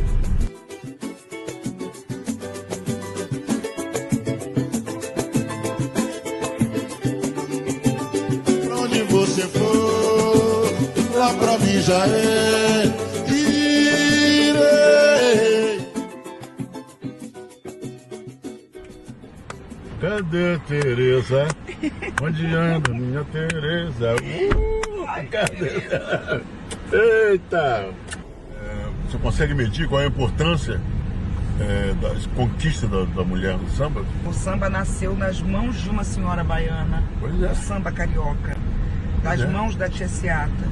Pra onde você for, lá pra mim já irei. Cadê Tereza? Onde anda minha Tereza? Cadê? Eita! Você consegue medir qual é a importância das conquistas da mulher no samba? O samba nasceu nas mãos de uma senhora baiana. Pois é. O samba carioca. Das mãos da tia Seata.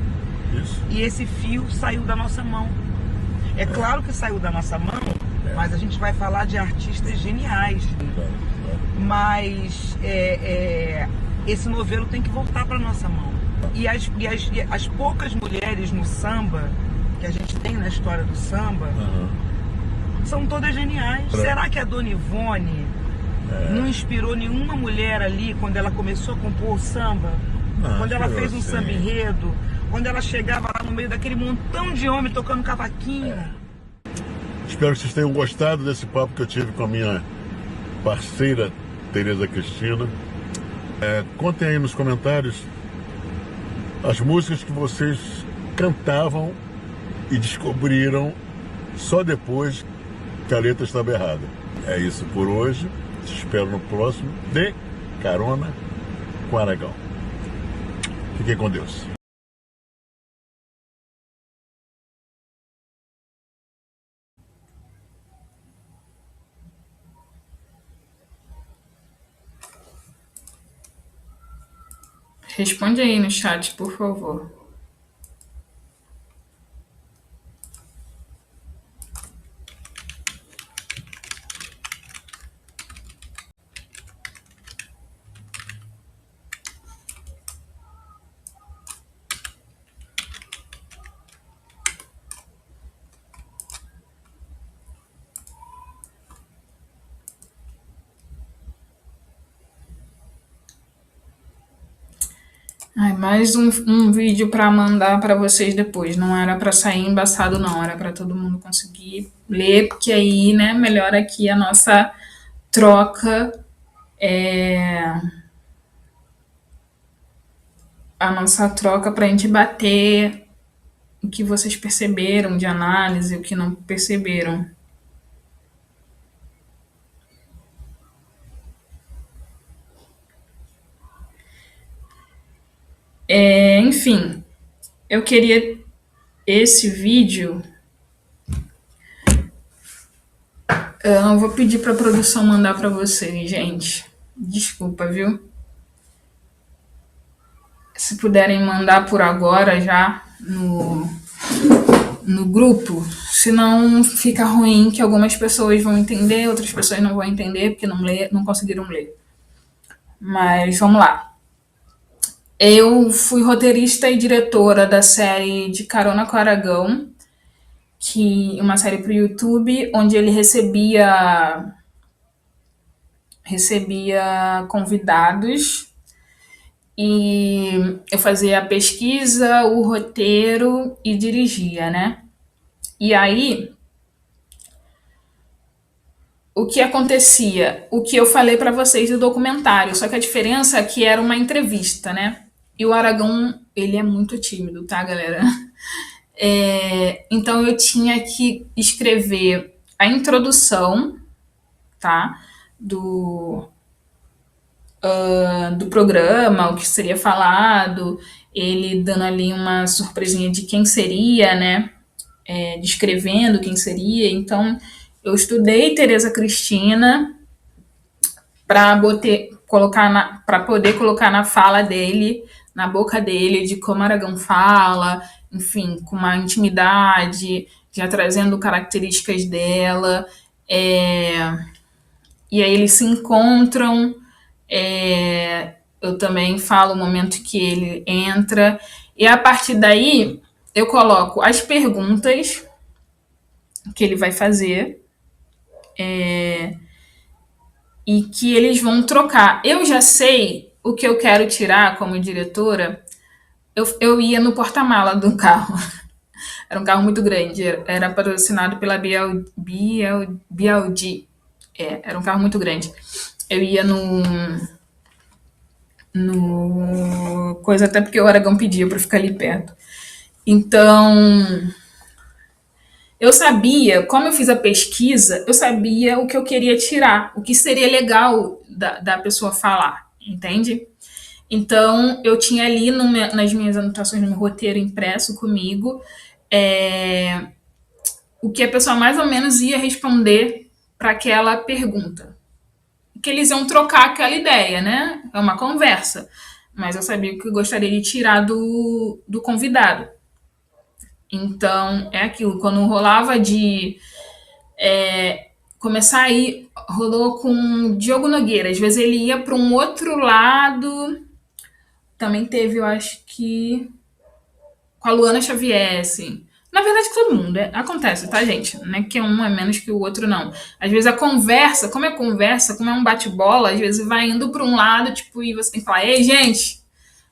Isso. E esse fio saiu da nossa mão. É claro que saiu da nossa mão, mas a gente vai falar de artistas geniais. Mas esse novelo tem que voltar para nossa mão. E as poucas mulheres no samba que a gente tem na história do samba são todas geniais. Será que a Dona Ivone não inspirou nenhuma mulher ali quando ela começou a compor o samba? Quando ela fez um samba enredo? Quando ela chegava lá no meio daquele montão de homem tocando cavaquinho? Espero que vocês tenham gostado desse papo que eu tive com a minha parceira Tereza Cristina. Contem aí nos comentários as músicas que vocês cantavam e descobriram só depois que a letra estava errada. É isso por hoje. Te espero no próximo de Carona com Aragão. Fiquem com Deus. Responde aí no chat, por favor. Ai, mais um vídeo para mandar para vocês depois. Não era para sair embaçado, não. Era para todo mundo conseguir ler, porque aí, né, melhora aqui a nossa troca, é, a nossa troca para a gente bater o que vocês perceberam de análise, o que não perceberam. Enfim, eu queria esse vídeo. Eu vou pedir para a produção mandar para vocês, gente. Desculpa, viu? Se puderem mandar por agora já no grupo, senão fica ruim que algumas pessoas vão entender, outras pessoas não vão entender porque não conseguiram ler. Mas vamos lá. Eu fui roteirista e diretora da série De Carona com Aragão, que uma série para o YouTube, onde ele recebia convidados e eu fazia a pesquisa, o roteiro e dirigia, né? E aí, o que acontecia? O que eu falei pra vocês do documentário, só que a diferença é que era uma entrevista, né? E o Aragão, ele é muito tímido, tá, galera? Então eu tinha que escrever a introdução, tá? Do programa, o que seria falado, ele dando ali uma surpresinha de quem seria, né? Descrevendo quem seria. Então, eu estudei Tereza Cristina para poder colocar na fala dele, na boca dele, de como Aragão fala, enfim, com uma intimidade, já trazendo características dela. E aí eles se encontram. Eu também falo o momento que ele entra. E a partir daí, eu coloco as perguntas que ele vai fazer e que eles vão trocar. Eu já sei o que eu quero tirar como diretora. Eu ia no porta-mala do carro. Era um carro muito grande. Era patrocinado pela BLD. Era um carro muito grande. Eu ia no coisa, até porque o Aragão pedia para ficar ali perto. Então, eu sabia, como eu fiz a pesquisa, eu sabia o que eu queria tirar, o que seria legal da pessoa falar, entende? Então, eu tinha ali nas minhas anotações, no meu roteiro impresso comigo, o que a pessoa mais ou menos ia responder para aquela pergunta. Que eles iam trocar aquela ideia, né? É uma conversa. Mas eu sabia o que eu gostaria de tirar do convidado. Então, é aquilo. Quando rolava de começar a ir, rolou com o Diogo Nogueira. Às vezes ele ia para um outro lado. Também teve, eu acho que, com a Luana Xavier, assim. Na verdade, todo mundo. Acontece, tá, gente? Não é que um é menos que o outro, não. Às vezes a conversa, como é um bate-bola, às vezes vai indo para um lado, tipo, e você tem que falar, ei, gente,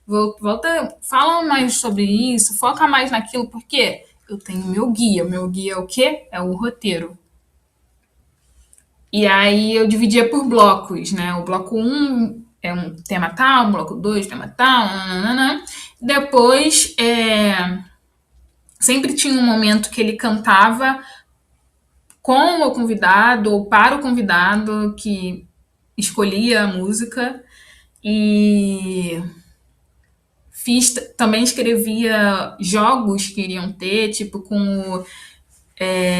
volta, fala mais sobre isso, foca mais naquilo, porque eu tenho meu guia. Meu guia é o quê? É o roteiro. E aí eu dividia por blocos, né? O bloco 1 é um tema tal, o bloco 2, tema tal, nananana. Depois, sempre tinha um momento que ele cantava com o convidado ou para o convidado que escolhia a música. E também escrevia jogos que iriam ter, tipo com o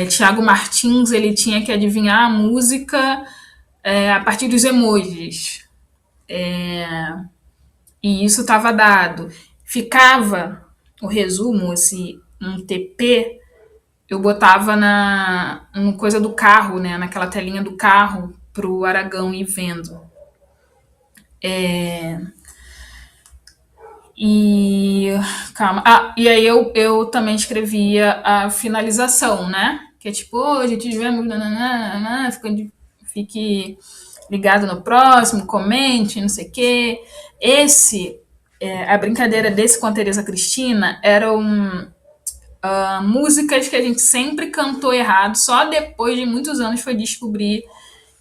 Thiago Martins, ele tinha que adivinhar a música a partir dos emojis. E isso estava dado. Ficava o resumo, um TP, eu botava no coisa do carro, né? Naquela telinha do carro, pro Aragão ir vendo. Calma. E aí eu também escrevia a finalização, né? Que é tipo, hoje tivemos... Fique ligado no próximo, comente, não sei o quê. Esse a brincadeira desse com a Tereza Cristina eram músicas que a gente sempre cantou errado, só depois de muitos anos foi descobrir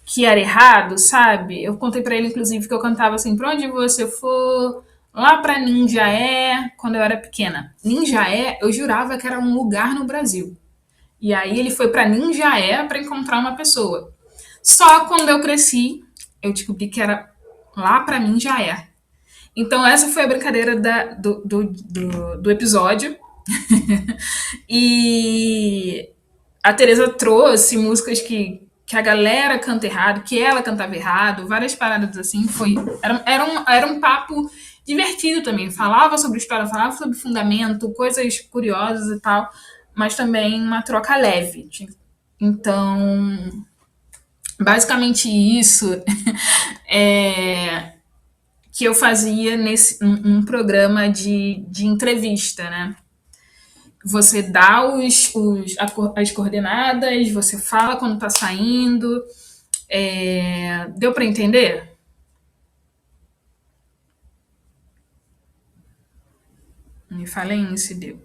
que era errado, sabe? Eu contei pra ele, inclusive, que eu cantava assim, pra onde você for, lá pra Ninjaé, quando eu era pequena. Ninjaé, eu jurava que era um lugar no Brasil. E aí ele foi pra Ninjaé pra encontrar uma pessoa. Só quando eu cresci, eu descobri que era lá pra Ninjaé. Então essa foi a brincadeira do episódio. E a Teresa trouxe músicas que a galera canta errado, que ela cantava errado, várias paradas assim. Era um papo divertido também. Falava sobre história, falava sobre fundamento, coisas curiosas e tal, mas também uma troca leve. Então, basicamente isso é que eu fazia num programa de entrevista, né? Você dá as coordenadas, você fala quando tá saindo. Deu para entender? Me falem se deu.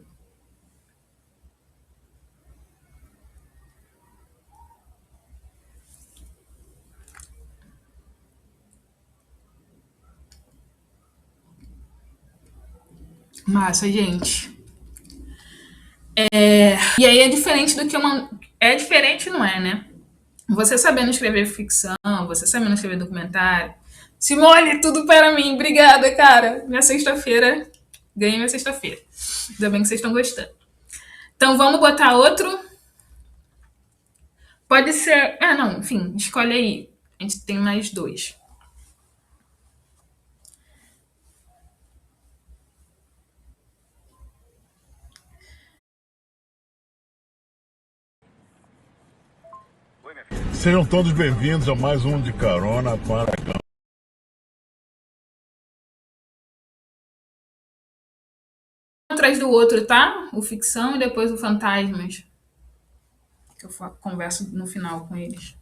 Massa, gente. E aí é diferente do que uma. É diferente, não é, né? Você sabendo escrever ficção, você sabendo escrever documentário. Simone, tudo para mim. Obrigada, cara. Minha sexta-feira. Ganhei minha sexta-feira. Ainda bem que vocês estão gostando. Então vamos botar outro. Pode ser. Ah, não, enfim, escolhe aí. A gente tem mais dois. Sejam todos bem-vindos a mais um de Carona para Atrás do outro, tá? O ficção e depois o fantasmas. Que eu converso no final com eles.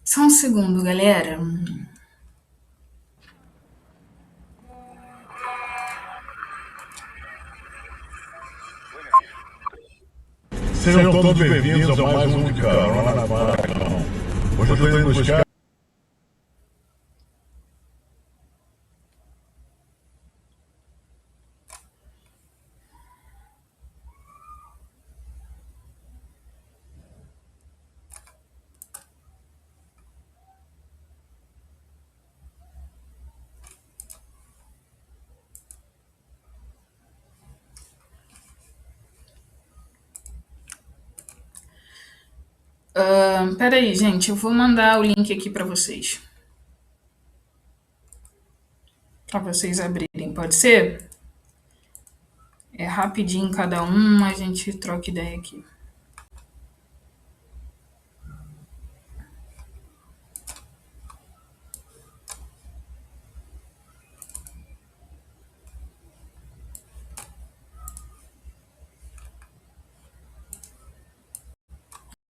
Só um segundo, galera. Sejam todos bem-vindos a mais um de Carona para Hoje eu estou indo buscar. Peraí, gente, eu vou mandar o link aqui para vocês. Para vocês abrirem, pode ser? É rapidinho cada um, a gente troca ideia aqui.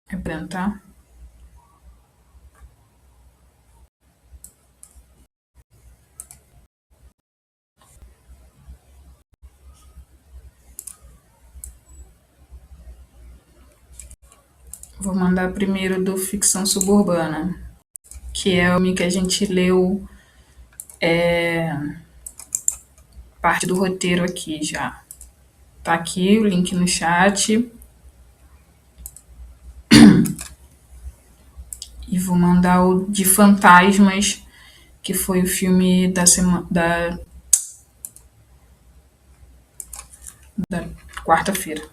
Representar. Vou mandar primeiro do Ficção Suburbana, que é o filme que a gente leu parte do roteiro aqui já. Tá aqui o link no chat. E vou mandar o de Fantasmas, que foi o filme da semana da quarta-feira.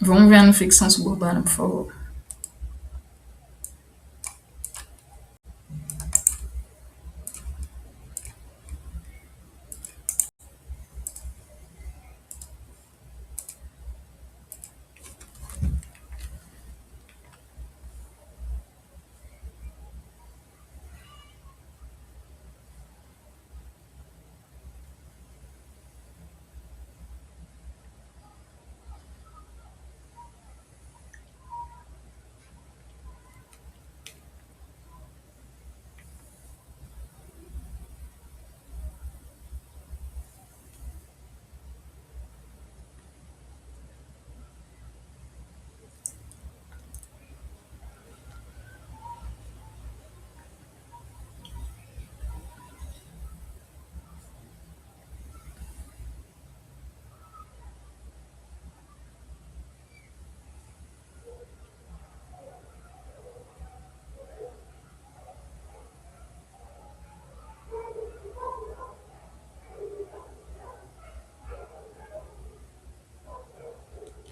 Vamos ver no Ficção Suburbana, por favor.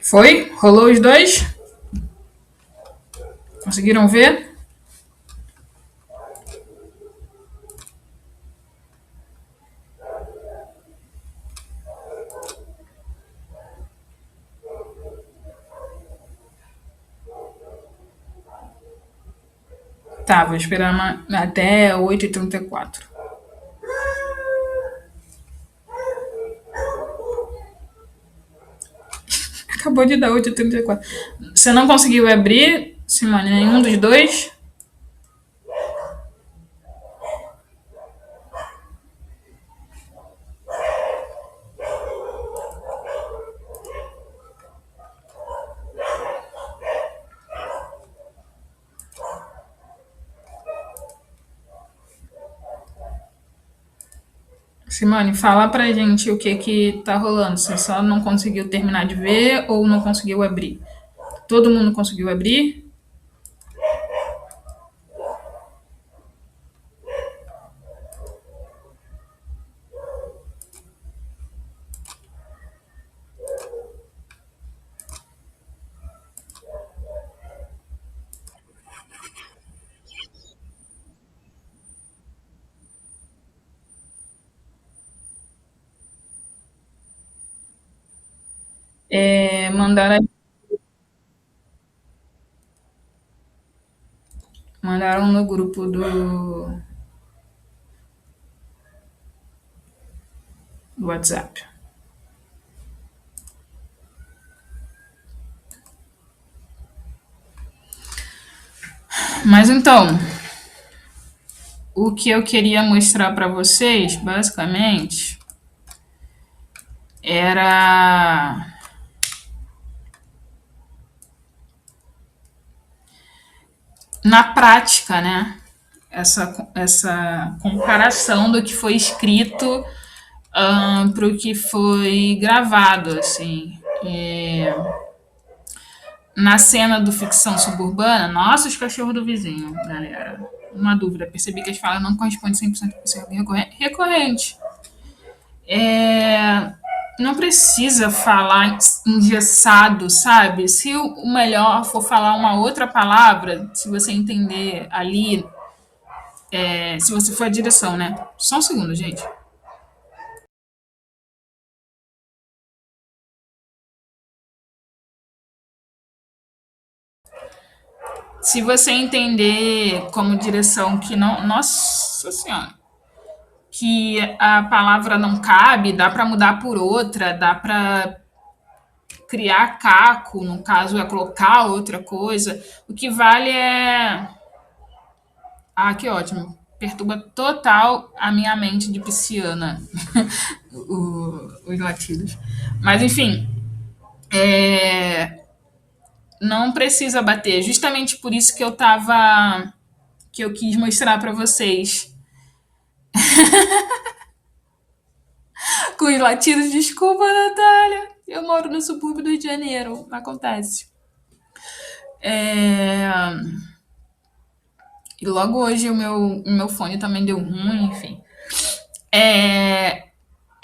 Foi? Rolou os dois? Conseguiram ver? Tá, vou esperar até 8h34. Acabou de dar 8h34. Você não conseguiu abrir, Simone, nenhum dos dois? Simone, fala pra gente o que tá rolando. Você só não conseguiu terminar de ver ou não conseguiu abrir? Todo mundo conseguiu abrir? Mandaram no grupo do WhatsApp. Mas então, o que eu queria mostrar para vocês, basicamente, era na prática, né? Essa comparação do que foi escrito para o que foi gravado, assim. Na cena do Ficção Suburbana, nossa, os cachorros do vizinho, galera. Uma dúvida, percebi que as falas não correspondem 100% com o seu recorrente. Não precisa falar engessado, sabe? Se o melhor for falar uma outra palavra, se você entender ali, se você for a direção, né? Só um segundo, gente. Se você entender como direção que não... Nossa Senhora! Que a palavra não cabe, dá para mudar por outra, dá para criar caco, no caso é colocar outra coisa. O que vale é Ah, que ótimo. Perturba total a minha mente de pisciana, os latidos. Mas, enfim, é, não precisa bater. Justamente por isso que que eu quis mostrar para vocês. Com os latidos, desculpa, Natália. Eu moro no subúrbio do Rio de Janeiro. Acontece. É, E logo hoje o meu fone também deu ruim, enfim. É,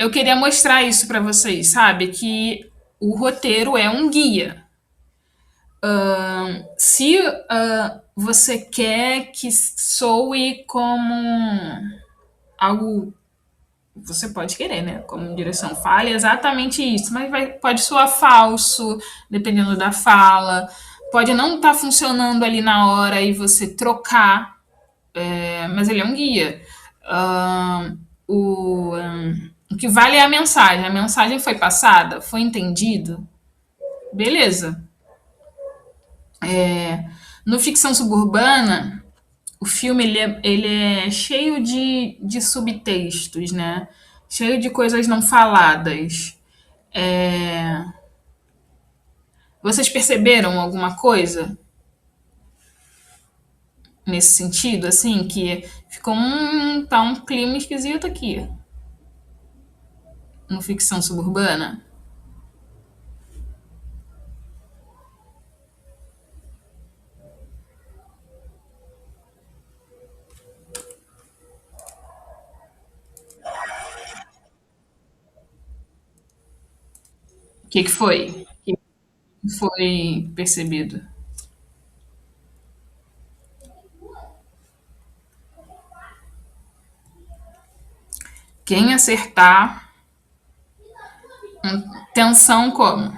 Eu queria mostrar isso para vocês, sabe? Que o roteiro é um guia. Se você quer que soe como algo, você pode querer, né? Como direção fala, é exatamente isso, mas pode soar falso, dependendo da fala. Pode não estar funcionando ali na hora e você trocar, mas ele é um guia. Ahn, o que vale é a mensagem. A mensagem foi passada, foi entendido, beleza. No Ficção Suburbana, o filme ele é cheio de subtextos, né? Cheio de coisas não faladas. É, Vocês perceberam alguma coisa nesse sentido, assim, que ficou tá um clima esquisito aqui no Ficção Suburbana? O que foi? O que foi percebido? Quem acertar, tensão como?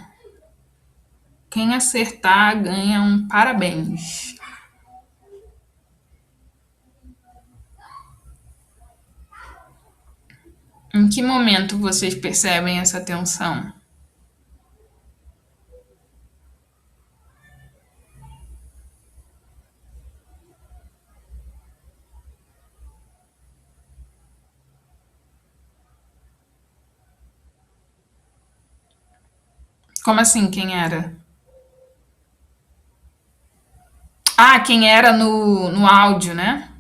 Quem acertar ganha um parabéns. Em que momento vocês percebem essa tensão? Como assim, quem era? Ah, quem era no áudio, né?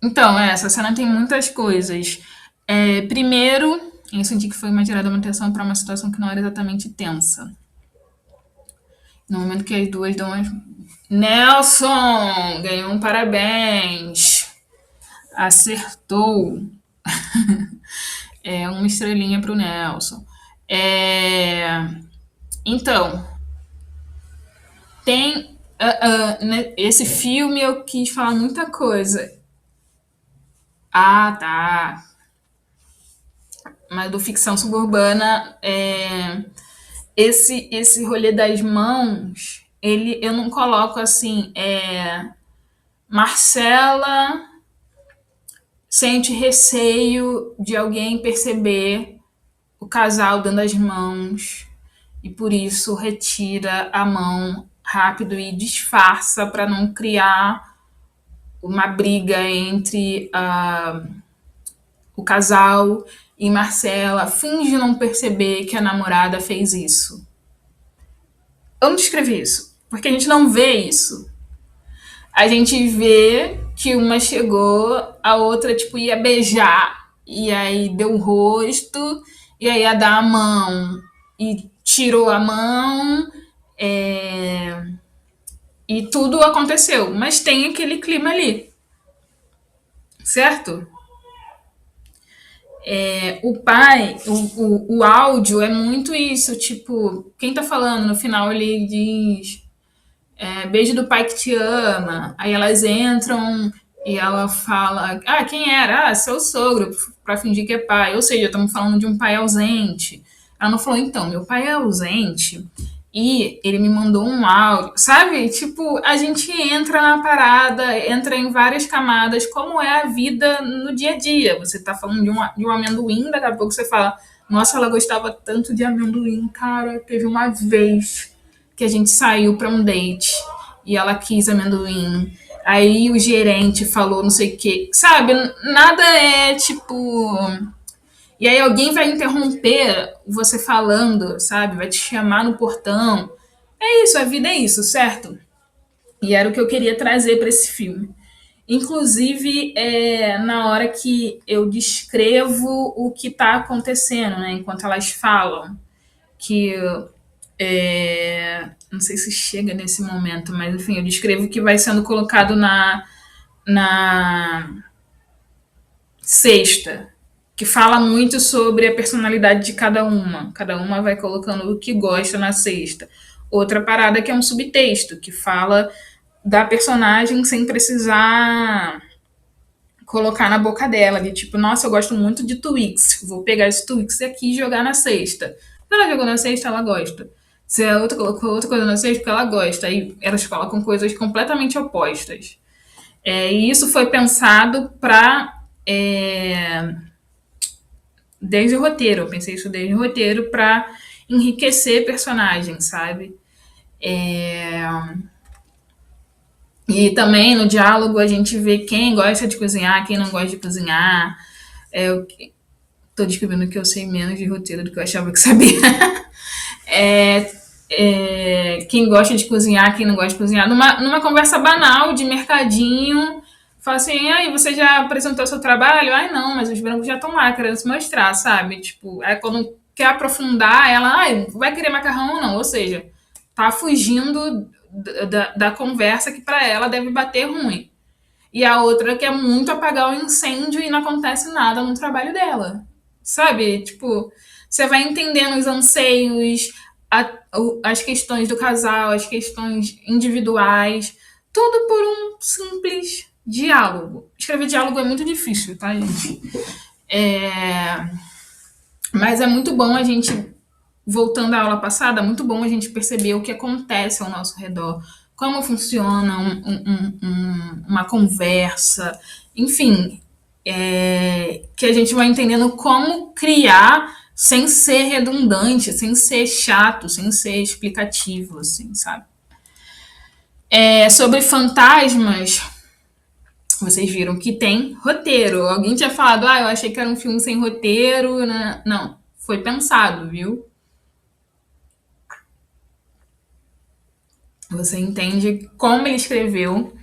Então, essa cena tem muitas coisas. Primeiro, eu senti que foi uma tirada de uma atenção para uma situação que não era exatamente tensa. No momento que as duas dão as... Nelson! Ganhou um parabéns! Acertou! Uma estrelinha pro Nelson. Então, tem... esse filme eu quis falar muita coisa. Ah, tá. Mas do Ficção Suburbana, esse rolê das mãos, eu não coloco assim, Marcela sente receio de alguém perceber o casal dando as mãos e por isso retira a mão rápido e disfarça para não criar uma briga entre o casal e Marcela finge não perceber que a namorada fez isso. Eu não descrevi isso, porque a gente não vê isso. A gente vê que uma chegou, a outra tipo ia beijar, e aí deu o rosto, e aí ia dar a mão, e tirou a mão, e tudo aconteceu. Mas tem aquele clima ali, certo? O pai, o áudio é muito isso, tipo, quem tá falando no final ele diz beijo do pai que te ama, aí elas entram e ela fala, quem era? Seu sogro, pra fingir que é pai, ou seja, estamos falando de um pai ausente. Ela não falou, então, meu pai é ausente e ele me mandou um áudio, sabe? Tipo, a gente entra na parada, entra em várias camadas, como é a vida no dia a dia. Você tá falando de um amendoim, daqui a pouco você fala, nossa, ela gostava tanto de amendoim, cara, teve uma vez que a gente saiu pra um date e ela quis amendoim. Aí o gerente falou não sei o que, sabe? Nada é tipo. E aí alguém vai interromper você falando, sabe? Vai te chamar no portão. É isso, a vida é isso, certo? E era o que eu queria trazer para esse filme. Inclusive, na hora que eu descrevo o que está acontecendo, né? Enquanto elas falam, que não sei se chega nesse momento, mas enfim, eu descrevo o que vai sendo colocado na cesta, que fala muito sobre a personalidade de cada uma. Cada uma vai colocando o que gosta na cesta. Outra parada que é um subtexto, que fala da personagem sem precisar colocar na boca dela, de tipo, nossa, eu gosto muito de Twix, vou pegar esse Twix aqui e jogar na cesta. Se ela jogou na cesta, ela gosta. Se a outra colocou outra coisa na cesta, porque ela gosta. Aí elas colocam coisas completamente opostas. E isso foi pensado para desde o roteiro. Eu pensei isso desde o roteiro para enriquecer personagens, sabe? E também no diálogo a gente vê quem gosta de cozinhar, quem não gosta de cozinhar. Eu tô descobrindo que eu sei menos de roteiro do que eu achava que sabia. É, quem gosta de cozinhar, quem não gosta de cozinhar. Numa conversa banal de mercadinho, fala assim, aí você já apresentou seu trabalho? Ai, não, mas os brancos já estão lá querendo se mostrar, sabe? Tipo, aí quando quer aprofundar, ela, ai, vai querer macarrão ou não? Ou seja, tá fugindo da conversa que para ela deve bater ruim. E a outra quer muito apagar o incêndio e não acontece nada no trabalho dela. Sabe? Tipo, você vai entendendo os anseios, as questões do casal, as questões individuais, tudo por um simples diálogo. Escrever diálogo é muito difícil, tá, gente? Mas é muito bom a gente, voltando à aula passada, é muito bom a gente perceber o que acontece ao nosso redor, como funciona uma conversa, enfim, que a gente vai entendendo como criar sem ser redundante, sem ser chato, sem ser explicativo, assim, sabe? Sobre fantasmas, vocês viram que tem roteiro. Alguém tinha falado, eu achei que era um filme sem roteiro, né? Não, foi pensado, viu? Você entende como ele escreveu.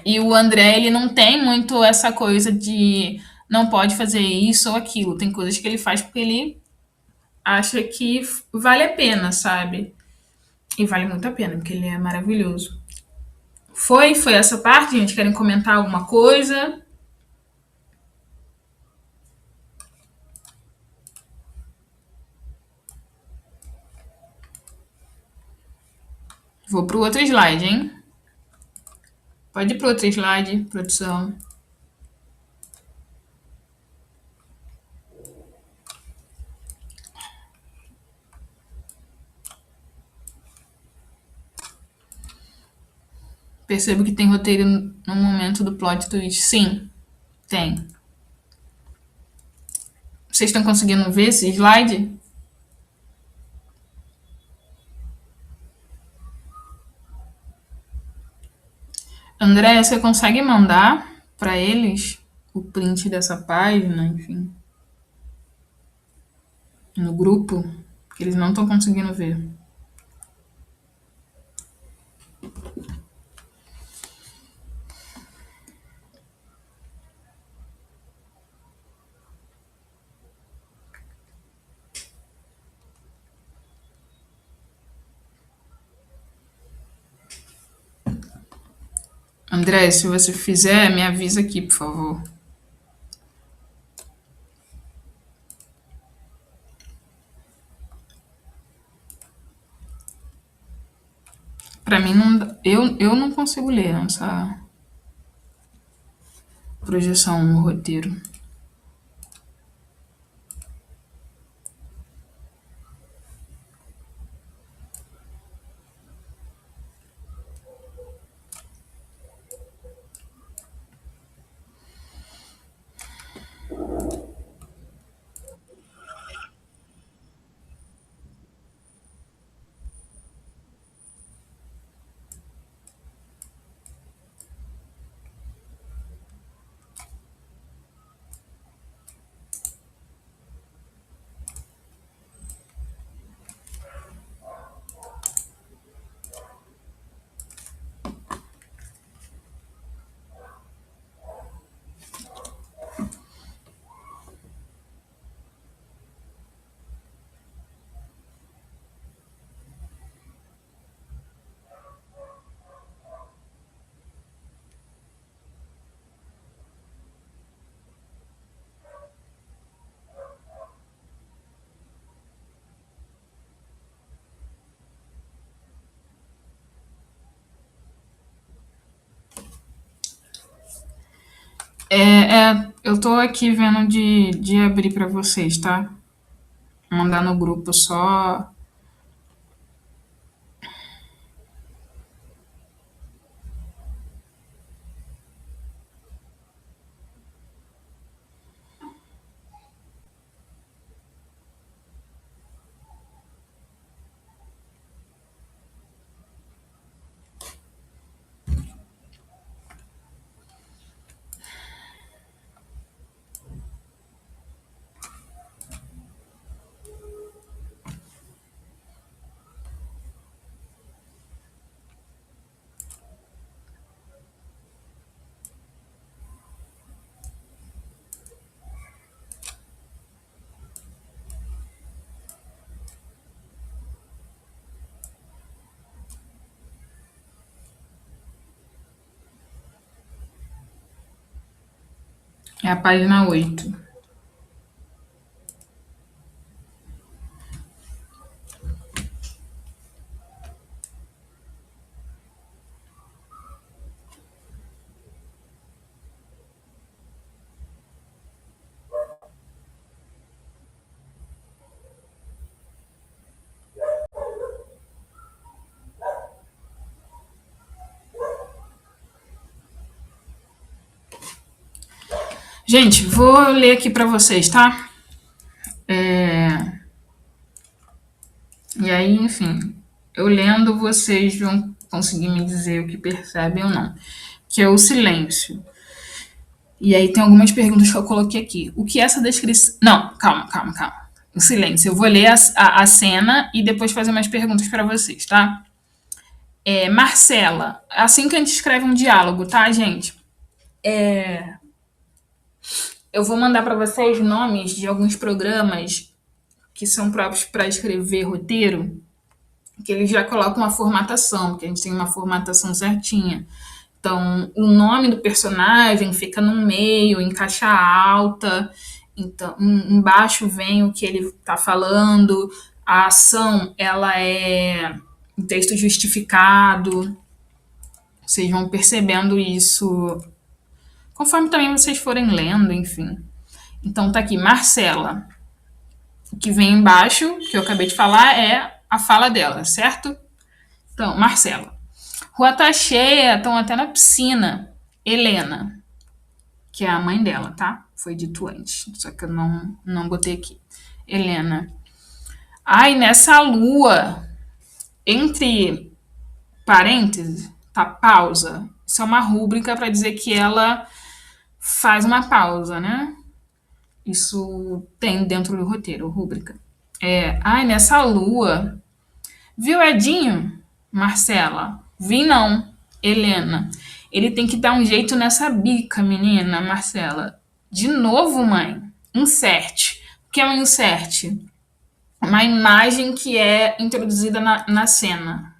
E o André, ele não tem muito essa coisa de não pode fazer isso ou aquilo. Tem coisas que ele faz porque ele acha que vale a pena, sabe? E vale muito a pena, porque ele é maravilhoso. Foi essa parte, gente? Querem comentar alguma coisa? Vou pro outro slide, hein? Pode ir pro outro slide, produção. Percebo que tem roteiro no momento do plot twist. Sim, tem. Vocês estão conseguindo ver esse slide? André, você consegue mandar para eles o print dessa página, enfim, no grupo? Que eles não estão conseguindo ver. André, se você fizer, me avisa aqui, por favor. Para mim, não, eu não consigo ler essa projeção no roteiro. Eu tô aqui vendo de abrir pra vocês, tá? Mandar no grupo só. É a página 8. Gente, vou ler aqui pra vocês, tá? E aí, enfim, eu lendo, vocês vão conseguir me dizer o que percebem ou não. Que é o silêncio. E aí tem algumas perguntas que eu coloquei aqui. O que é essa descrição... Não, calma. O silêncio. Eu vou ler a cena e depois fazer umas perguntas pra vocês, tá? Marcela. Assim que a gente escreve um diálogo, tá, gente? Eu vou mandar pra vocês nomes de alguns programas que são próprios para escrever roteiro, que eles já colocam uma formatação, porque a gente tem uma formatação certinha. Então, o nome do personagem fica no meio, em caixa alta. Então, embaixo vem o que ele está falando. A ação, ela é em texto justificado. Vocês vão percebendo isso conforme também vocês forem lendo, enfim. Então, tá aqui, Marcela. O que vem embaixo, que eu acabei de falar, é a fala dela, certo? Então, Marcela. Rua tá cheia, estão até na piscina. Helena, que é a mãe dela, tá? Foi dito antes, só que eu não botei aqui. Helena. Ai, nessa lua, entre parênteses, tá pausa. Isso é uma rúbrica para dizer que ela faz uma pausa, né? Isso tem dentro do roteiro, rúbrica. Ai, nessa lua. Viu, Edinho? Marcela. Vi não. Helena. Ele tem que dar um jeito nessa bica, menina, Marcela. De novo, mãe. Insert. O que é um insert? Uma imagem que é introduzida na cena.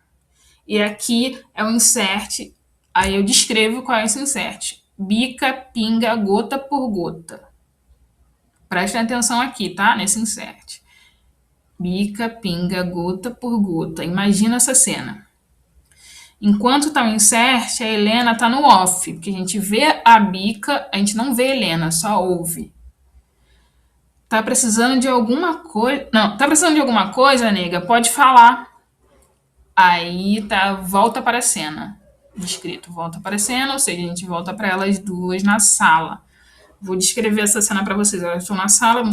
E aqui é um insert. Aí eu descrevo qual é esse insert. Bica, pinga, gota por gota. Prestem atenção aqui, tá? Nesse insert. Bica, pinga, gota por gota. Imagina essa cena. Enquanto tá o insert, a Helena tá no off, porque a gente vê a bica, a gente não vê a Helena, só ouve. Tá precisando de alguma coisa... Não, tá precisando de alguma coisa, nega? Pode falar. Aí tá, volta para a cena. Descrito, volta para a cena, ou seja, a gente volta para elas duas na sala. Vou descrever essa cena para vocês. Elas estão na sala, num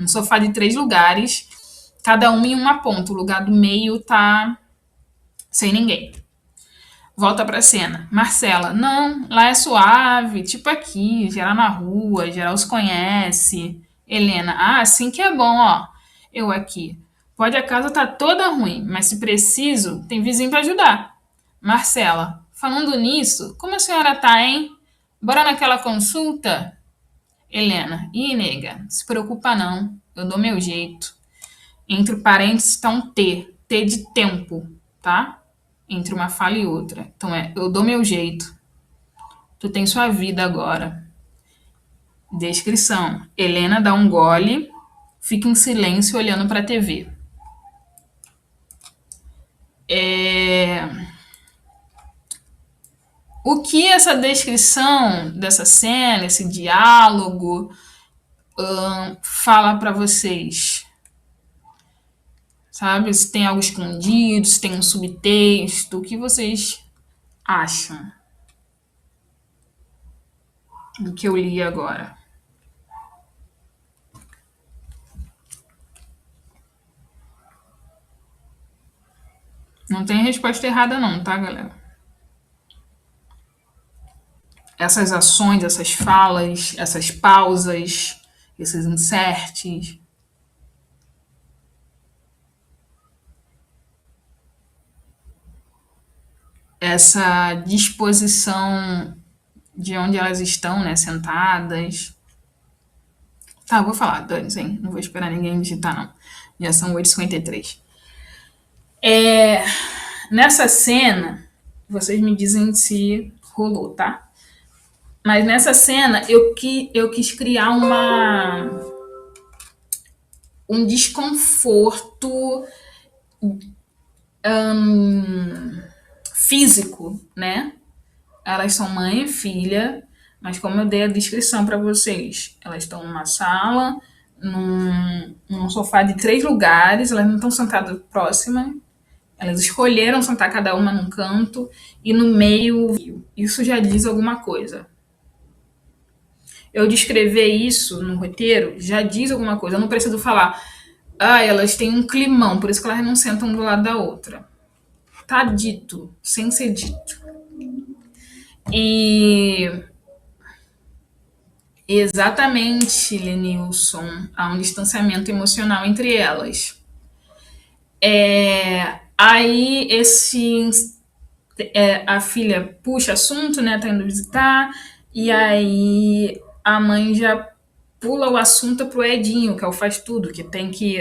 sofá de 3 lugares, cada uma em uma ponta. O lugar do meio tá sem ninguém. Volta pra cena. Marcela, não, lá é suave, tipo aqui, geral na rua, geral se conhece. Helena, assim que é bom, ó. Eu aqui. Pode a casa tá toda ruim, mas se preciso, tem vizinho pra ajudar. Marcela, falando nisso, como a senhora tá, hein? Bora naquela consulta? Helena, ih, nega, se preocupa não, eu dou meu jeito. Entre parênteses tá um T, T de tempo, tá? Entre uma fala e outra. Então eu dou meu jeito. Tu tem sua vida agora. Descrição. Helena dá um gole, fica em silêncio olhando pra TV. o que essa descrição dessa cena, esse diálogo, fala para vocês? Sabe? Se tem algo escondido, se tem um subtexto, o que vocês acham do que eu li agora? Não tem resposta errada não, tá, galera? Essas ações, essas falas, essas pausas, esses inserts, essa disposição de onde elas estão, né, sentadas. Tá, eu vou falar, dane-se, hein? Não vou esperar ninguém digitar, não. Já são 8h53. Nessa cena, vocês me dizem se rolou, tá? Mas nessa cena, eu quis criar um desconforto físico, né? Elas são mãe e filha, mas como eu dei a descrição para vocês, elas estão numa sala, num sofá de 3 lugares, elas não estão sentadas próximas, elas escolheram sentar cada uma num canto e no meio, isso já diz alguma coisa. Eu descrever isso no roteiro já diz alguma coisa, eu não preciso falar, elas têm um climão, por isso que elas não sentam do lado da outra. Tá dito, sem ser dito. E exatamente, Lenilson, há um distanciamento emocional entre elas. Aí a filha puxa assunto, né, tá indo visitar, e aí a mãe já pula o assunto pro Edinho, que é o faz tudo, que tem que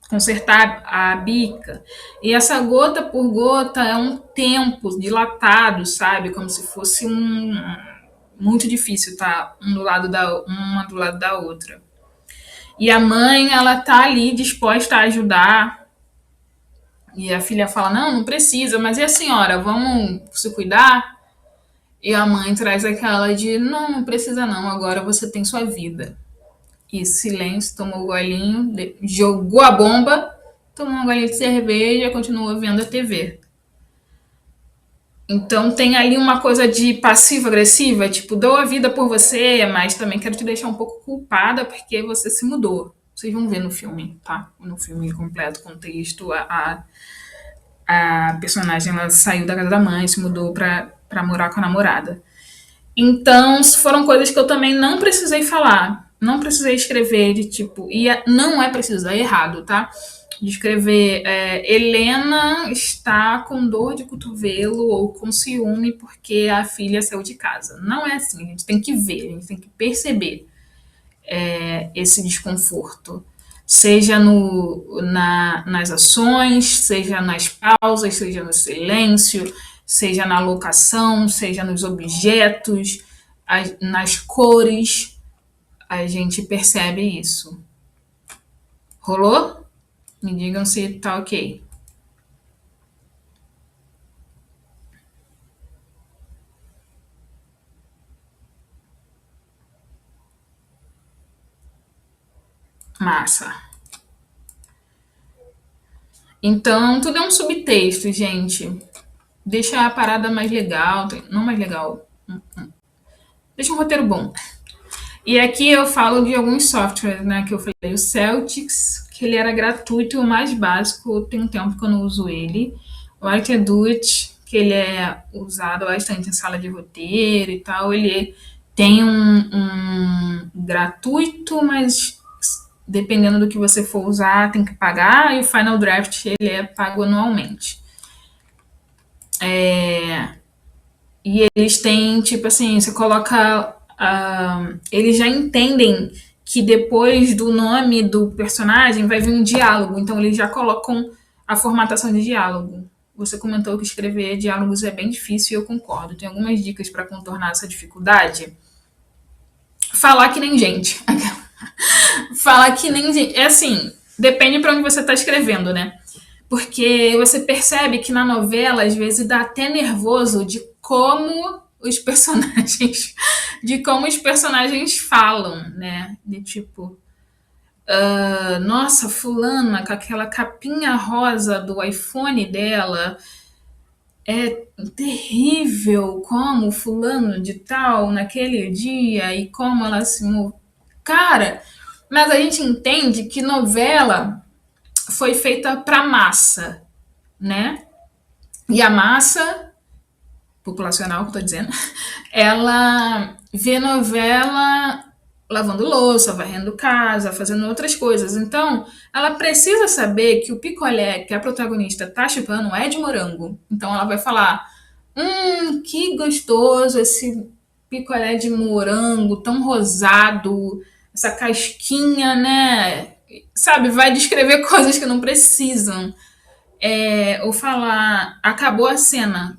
consertar a bica. E essa gota por gota é um tempo dilatado, sabe? Como se fosse muito difícil, tá? Uma do lado da outra. E a mãe, ela tá ali disposta a ajudar. E a filha fala, não precisa, mas e a senhora, vamos se cuidar? E a mãe traz aquela de, não precisa não, agora você tem sua vida. E silêncio, tomou o golinho, jogou a bomba, tomou um golinho de cerveja e continuou vendo a TV. Então tem ali uma coisa de passivo-agressiva, tipo, dou a vida por você, mas também quero te deixar um pouco culpada porque você se mudou. Vocês vão ver no filme, tá? No filme completo, com texto, a personagem, ela saiu da casa da mãe, se mudou pra morar com a namorada. Então, foram coisas que eu também não precisei falar. Não precisei escrever de tipo... não é preciso, é errado, tá? De escrever Helena está com dor de cotovelo ou com ciúme porque a filha saiu de casa. Não é assim, a gente tem que ver, a gente tem que perceber esse desconforto. Seja nas ações, seja nas pausas, seja no silêncio, seja na locação, seja nos objetos, nas cores, a gente percebe isso. Rolou? Me digam se tá ok. Massa. Então, tudo é um subtexto, gente. Deixa a parada mais legal, não mais legal. Deixa um roteiro bom. E aqui eu falo de alguns softwares, né, que eu falei. O Celtics, que ele era gratuito, o mais básico, tem um tempo que eu não uso ele. O Artedit, que ele é usado bastante em sala de roteiro e tal, ele tem um gratuito, mas dependendo do que você for usar, tem que pagar, e o Final Draft, ele é pago anualmente. E eles têm, tipo assim, você coloca... eles já entendem que depois do nome do personagem vai vir um diálogo, então eles já colocam a formatação de diálogo. Você comentou que escrever diálogos é bem difícil e eu concordo. Tem algumas dicas para contornar essa dificuldade. Falar que nem gente. Falar que nem gente. É assim, depende para onde você está escrevendo, né? Porque você percebe que na novela, às vezes, dá até nervoso de como os personagens falam, né? De tipo, nossa, fulana com aquela capinha rosa do iPhone dela, é terrível como fulano de tal naquele dia e como ela se... Cara, mas a gente entende que novela foi feita pra massa, né? E a massa populacional, que eu tô dizendo, ela vê novela lavando louça, varrendo casa, fazendo outras coisas. Então, ela precisa saber que o picolé que a protagonista tá chupando é de morango. Então, ela vai falar: que gostoso esse picolé de morango, tão rosado, essa casquinha, né? Sabe, vai descrever coisas que não precisam. Ou falar, acabou a cena.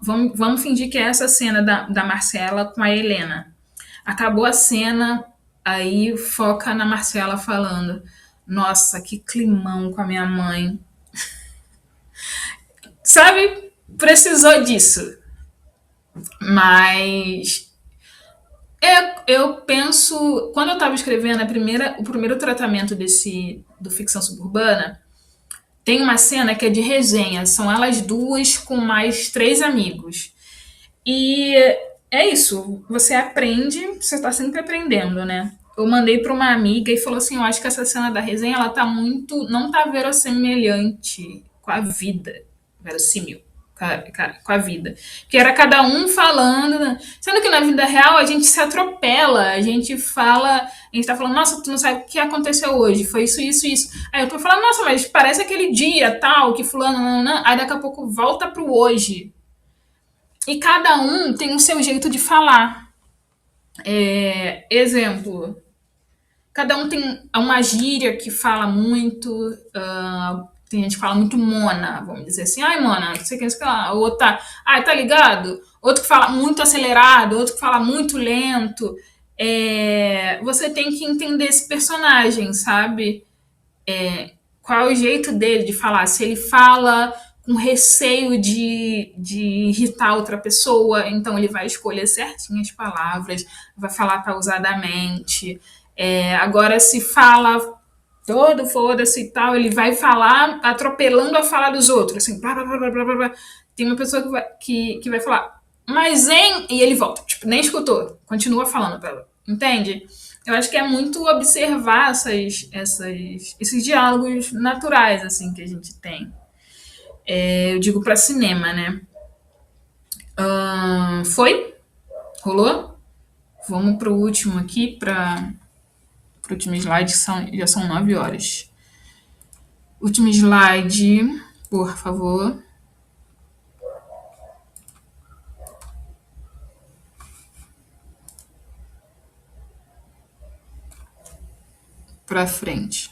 Vamos fingir que é essa cena da Marcela com a Helena. Acabou a cena, aí foca na Marcela falando: nossa, que climão com a minha mãe. Sabe? Precisou disso. Mas eu penso, quando eu estava escrevendo o primeiro tratamento do ficção suburbana, tem uma cena que é de resenha, são elas duas com mais 3 amigos. E é isso, você aprende, você está sempre aprendendo, né? Eu mandei para uma amiga e falou assim: eu acho que essa cena da resenha, ela tá muito, não tá verossemelhante com a vida, verossímil com a vida. Que era cada um falando, né? Sendo que na vida real a gente se atropela, a gente tá falando: nossa, tu não sabe o que aconteceu hoje, foi isso, isso, isso. Aí eu tô falando: nossa, mas parece aquele dia tal, que fulano, não. Aí daqui a pouco volta pro hoje. E cada um tem o seu jeito de falar. Exemplo, cada um tem uma gíria que fala muito. Tem gente que fala muito mona, vamos dizer assim: ai, mona, não sei o que, o outro tá ligado? Outro que fala muito acelerado, outro que fala muito lento. Você tem que entender esse personagem, sabe? Qual é o jeito dele de falar? Se ele fala com receio de irritar outra pessoa, então ele vai escolher certinho as palavras, vai falar pausadamente. Agora, se fala todo foda-se e tal, ele vai falar atropelando a fala dos outros, assim, blá, blá, blá, blá, blá. Tem uma pessoa que vai falar, mas hein? E ele volta, tipo, nem escutou, continua falando pra ela, entende? Eu acho que é muito observar esses diálogos naturais, assim, que a gente tem. Eu digo pra cinema, né? Foi? Rolou? Vamos pro último aqui, pro último slide, que já são 9 horas. Último slide, por favor. Pra frente.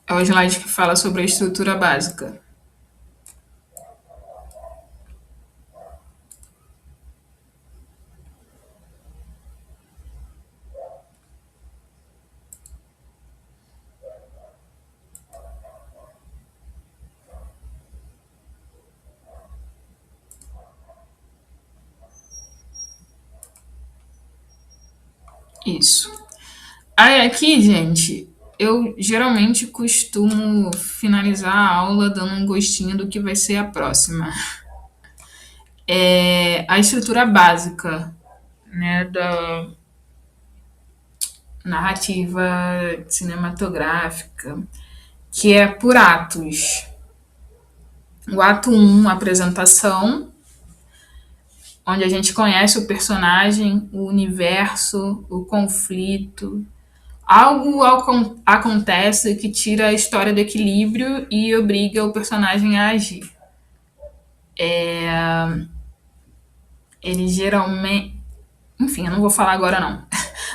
É o slide que fala sobre a estrutura básica. Isso. Aí aqui, gente, eu geralmente costumo finalizar a aula dando um gostinho do que vai ser a próxima. A estrutura básica, né, da narrativa cinematográfica, que é por atos. O ato 1, apresentação, onde a gente conhece o personagem, o universo, o conflito. Algo acontece que tira a história do equilíbrio e obriga o personagem a agir. Ele geralmente... Enfim, eu não vou falar agora, não.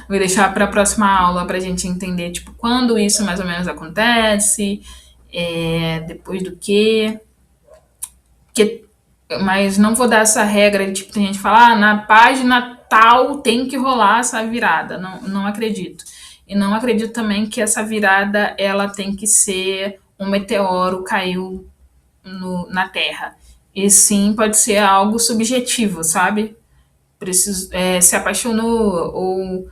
Vou deixar para a próxima aula para a gente entender, tipo, quando isso mais ou menos acontece, depois do quê. Mas não vou dar essa regra de, tipo, tem gente que fala, na página tal tem que rolar essa virada. Não, não acredito. E não acredito também que essa virada ela tem que ser um meteoro caiu na Terra. E sim pode ser algo subjetivo, sabe? Se apaixonou ou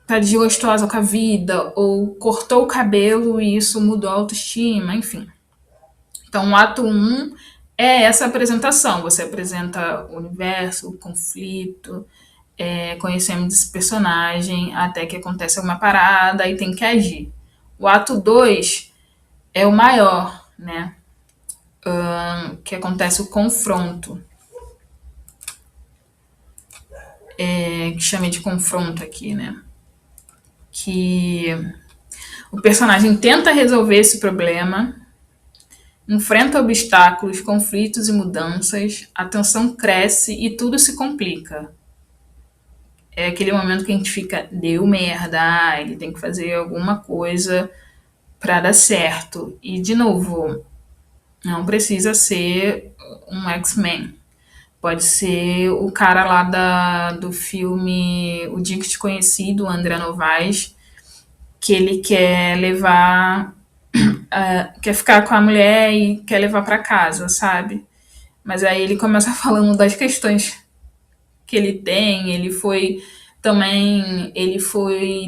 tá desgostosa com a vida ou cortou o cabelo e isso mudou a autoestima, enfim. Então, o ato 1 é essa apresentação. Você apresenta o universo, o conflito, conhecemos esse personagem, até que acontece alguma parada e tem que agir. O ato 2 é o maior, né? Que acontece o confronto. Que chamei de confronto aqui, né? Que o personagem tenta resolver esse problema, enfrenta obstáculos, conflitos e mudanças, a tensão cresce e tudo se complica. É aquele momento que a gente fica, deu merda, ele tem que fazer alguma coisa para dar certo. E, de novo, não precisa ser um X-Men. Pode ser o cara lá do filme O Dia que Te Conheci, do André Novaes, que ele quer levar, quer ficar com a mulher e quer levar para casa, sabe? Mas aí ele começa falando das questões que ele tem, ele foi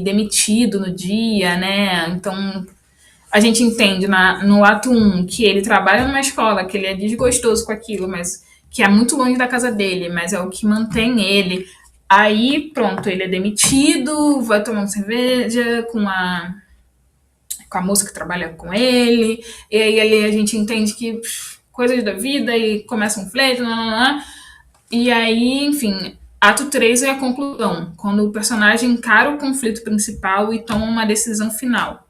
demitido no dia, né? Então a gente entende no ato 1 que ele trabalha numa escola, que ele é desgostoso com aquilo, mas que é muito longe da casa dele, mas é o que mantém ele. Aí, pronto, ele é demitido, vai tomar uma cerveja com a moça que trabalha com ele, e aí a gente entende que coisas da vida, e começa um flerte, e aí, enfim, ato 3 é a conclusão, quando o personagem encara o conflito principal e toma uma decisão final.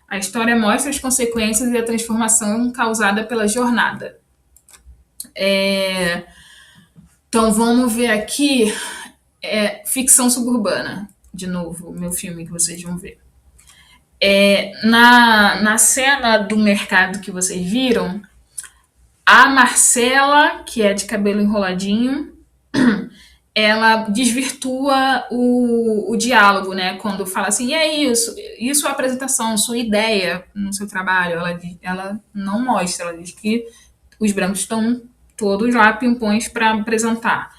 A história mostra as consequências e a transformação causada pela jornada. Então vamos ver aqui, ficção suburbana, de novo, meu filme que vocês vão ver. Na cena do mercado que vocês viram, a Marcela, que é de cabelo enroladinho, ela desvirtua o diálogo, né? Quando fala assim, e é isso é a apresentação, sua ideia no seu trabalho. Ela não mostra, ela diz que os brancos estão todos lá pimpões para apresentar.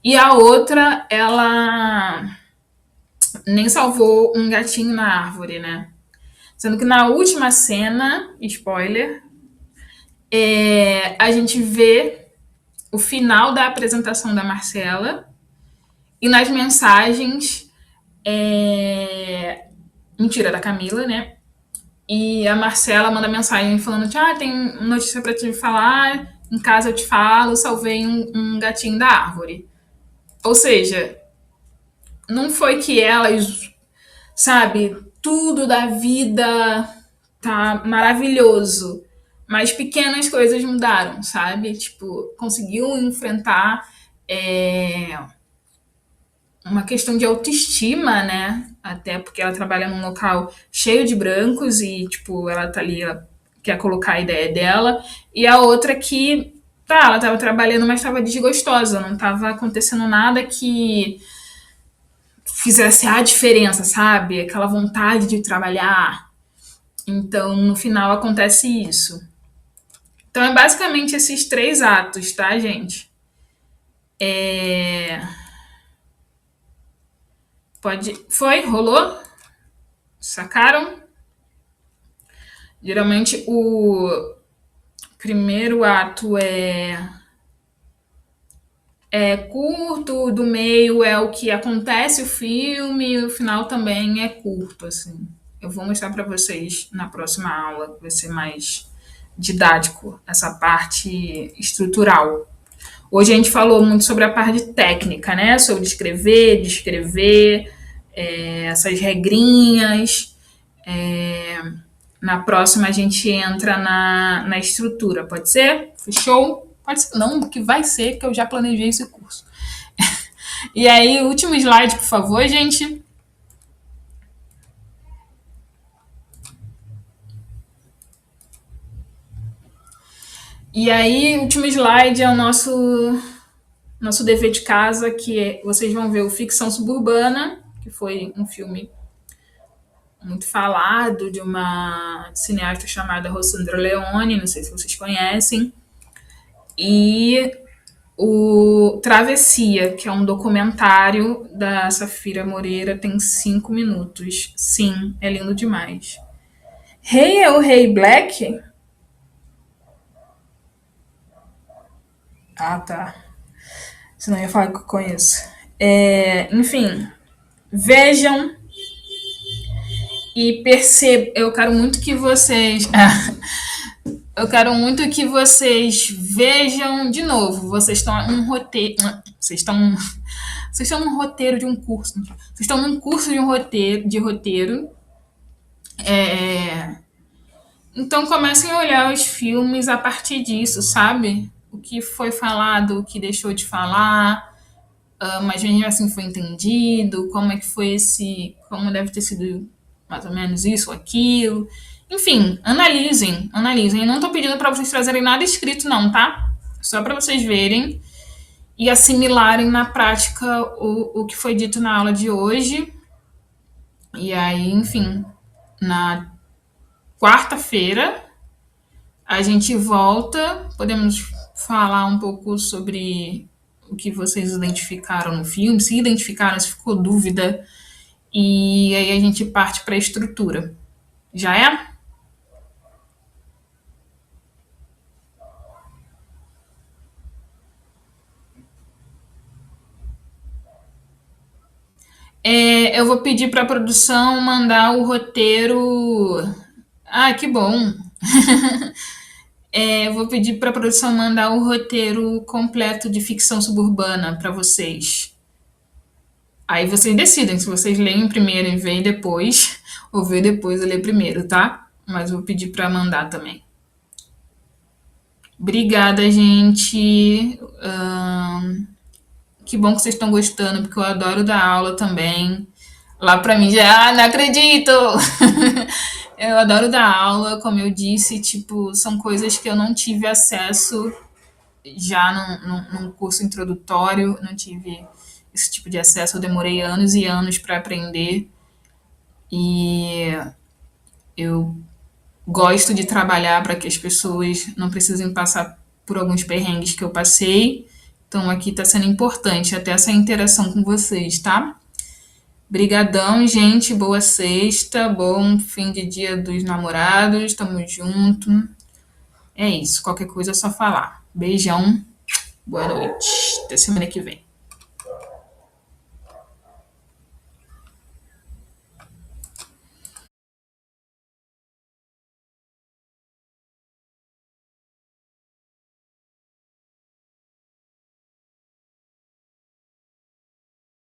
E a outra, ela nem salvou um gatinho na árvore, né? Sendo que na última cena, spoiler, a gente vê o final da apresentação da Marcela e nas mensagens, mentira, da Camila, né? E a Marcela manda mensagem falando tem notícia pra te falar, em casa eu te falo, salvei um gatinho da árvore. Ou seja, não foi que elas, sabe, tudo da vida tá maravilhoso, mas pequenas coisas mudaram, sabe? Tipo, conseguiu enfrentar uma questão de autoestima, né? Até porque ela trabalha num local cheio de brancos e, tipo, ela tá ali, ela quer colocar a ideia dela. E a outra que, ela tava trabalhando, mas tava desgostosa, não tava acontecendo nada que fizesse a diferença, sabe? Aquela vontade de trabalhar. Então, no final, acontece isso. Então, é basicamente esses 3 atos, tá, gente? Rolou? Sacaram? Geralmente, o primeiro ato é curto, o do meio é o que acontece o filme, e o final também é curto, assim. Eu vou mostrar para vocês na próxima aula, que vai ser mais didático, essa parte estrutural. Hoje a gente falou muito sobre a parte técnica, né? Sobre escrever, descrever, essas regrinhas. Na próxima a gente entra na estrutura, pode ser? Fechou? Pode ser, não, que vai ser, que eu já planejei esse curso. E aí, último slide, por favor, gente. E aí, último slide é o nosso nosso dever de casa, vocês vão ver o Ficção Suburbana, que foi um filme muito falado de uma cineasta chamada Rossandra Leone, não sei se vocês conhecem, e o Travessia, que é um documentário da Safira Moreira, tem 5 minutos. Sim, é lindo demais. Rei é o Rei Black? Ah, tá. Senão eu ia falar que eu conheço. Enfim, vejam e percebam. Eu quero muito que vocês. Eu quero muito que vocês vejam de novo. Vocês estão num roteiro. Vocês estão num roteiro de um curso. Vocês estão num curso de roteiro. Então comecem a olhar os filmes a partir disso, sabe? O que foi falado, o que deixou de falar, mas mesmo assim foi entendido, como é que foi como deve ter sido mais ou menos isso ou aquilo. Enfim, analisem. Eu não tô pedindo para vocês trazerem nada escrito não, tá? Só para vocês verem e assimilarem na prática o que foi dito na aula de hoje. E aí, enfim, na quarta-feira a gente volta, podemos falar um pouco sobre o que vocês identificaram no filme, se identificaram, se ficou dúvida, e aí a gente parte para a estrutura. Já é? Eu vou pedir para a produção mandar o roteiro. Ah, que bom! Eu vou pedir para a produção mandar o roteiro completo de Ficção Suburbana para vocês. Aí vocês decidem se vocês leem primeiro e veem depois, ou ver depois e ler primeiro, tá? Mas eu vou pedir para mandar também. Obrigada, gente. Que bom que vocês estão gostando, porque eu adoro dar aula também. Lá pra mim já, não acredito! Eu adoro dar aula, como eu disse, tipo, são coisas que eu não tive acesso já num curso introdutório, não tive esse tipo de acesso, eu demorei anos e anos para aprender e eu gosto de trabalhar para que as pessoas não precisem passar por alguns perrengues que eu passei, então aqui está sendo importante até essa interação com vocês, tá? Brigadão, gente, boa sexta, bom fim de dia dos namorados, tamo junto. É isso, qualquer coisa é só falar. Beijão, boa noite, até semana que vem.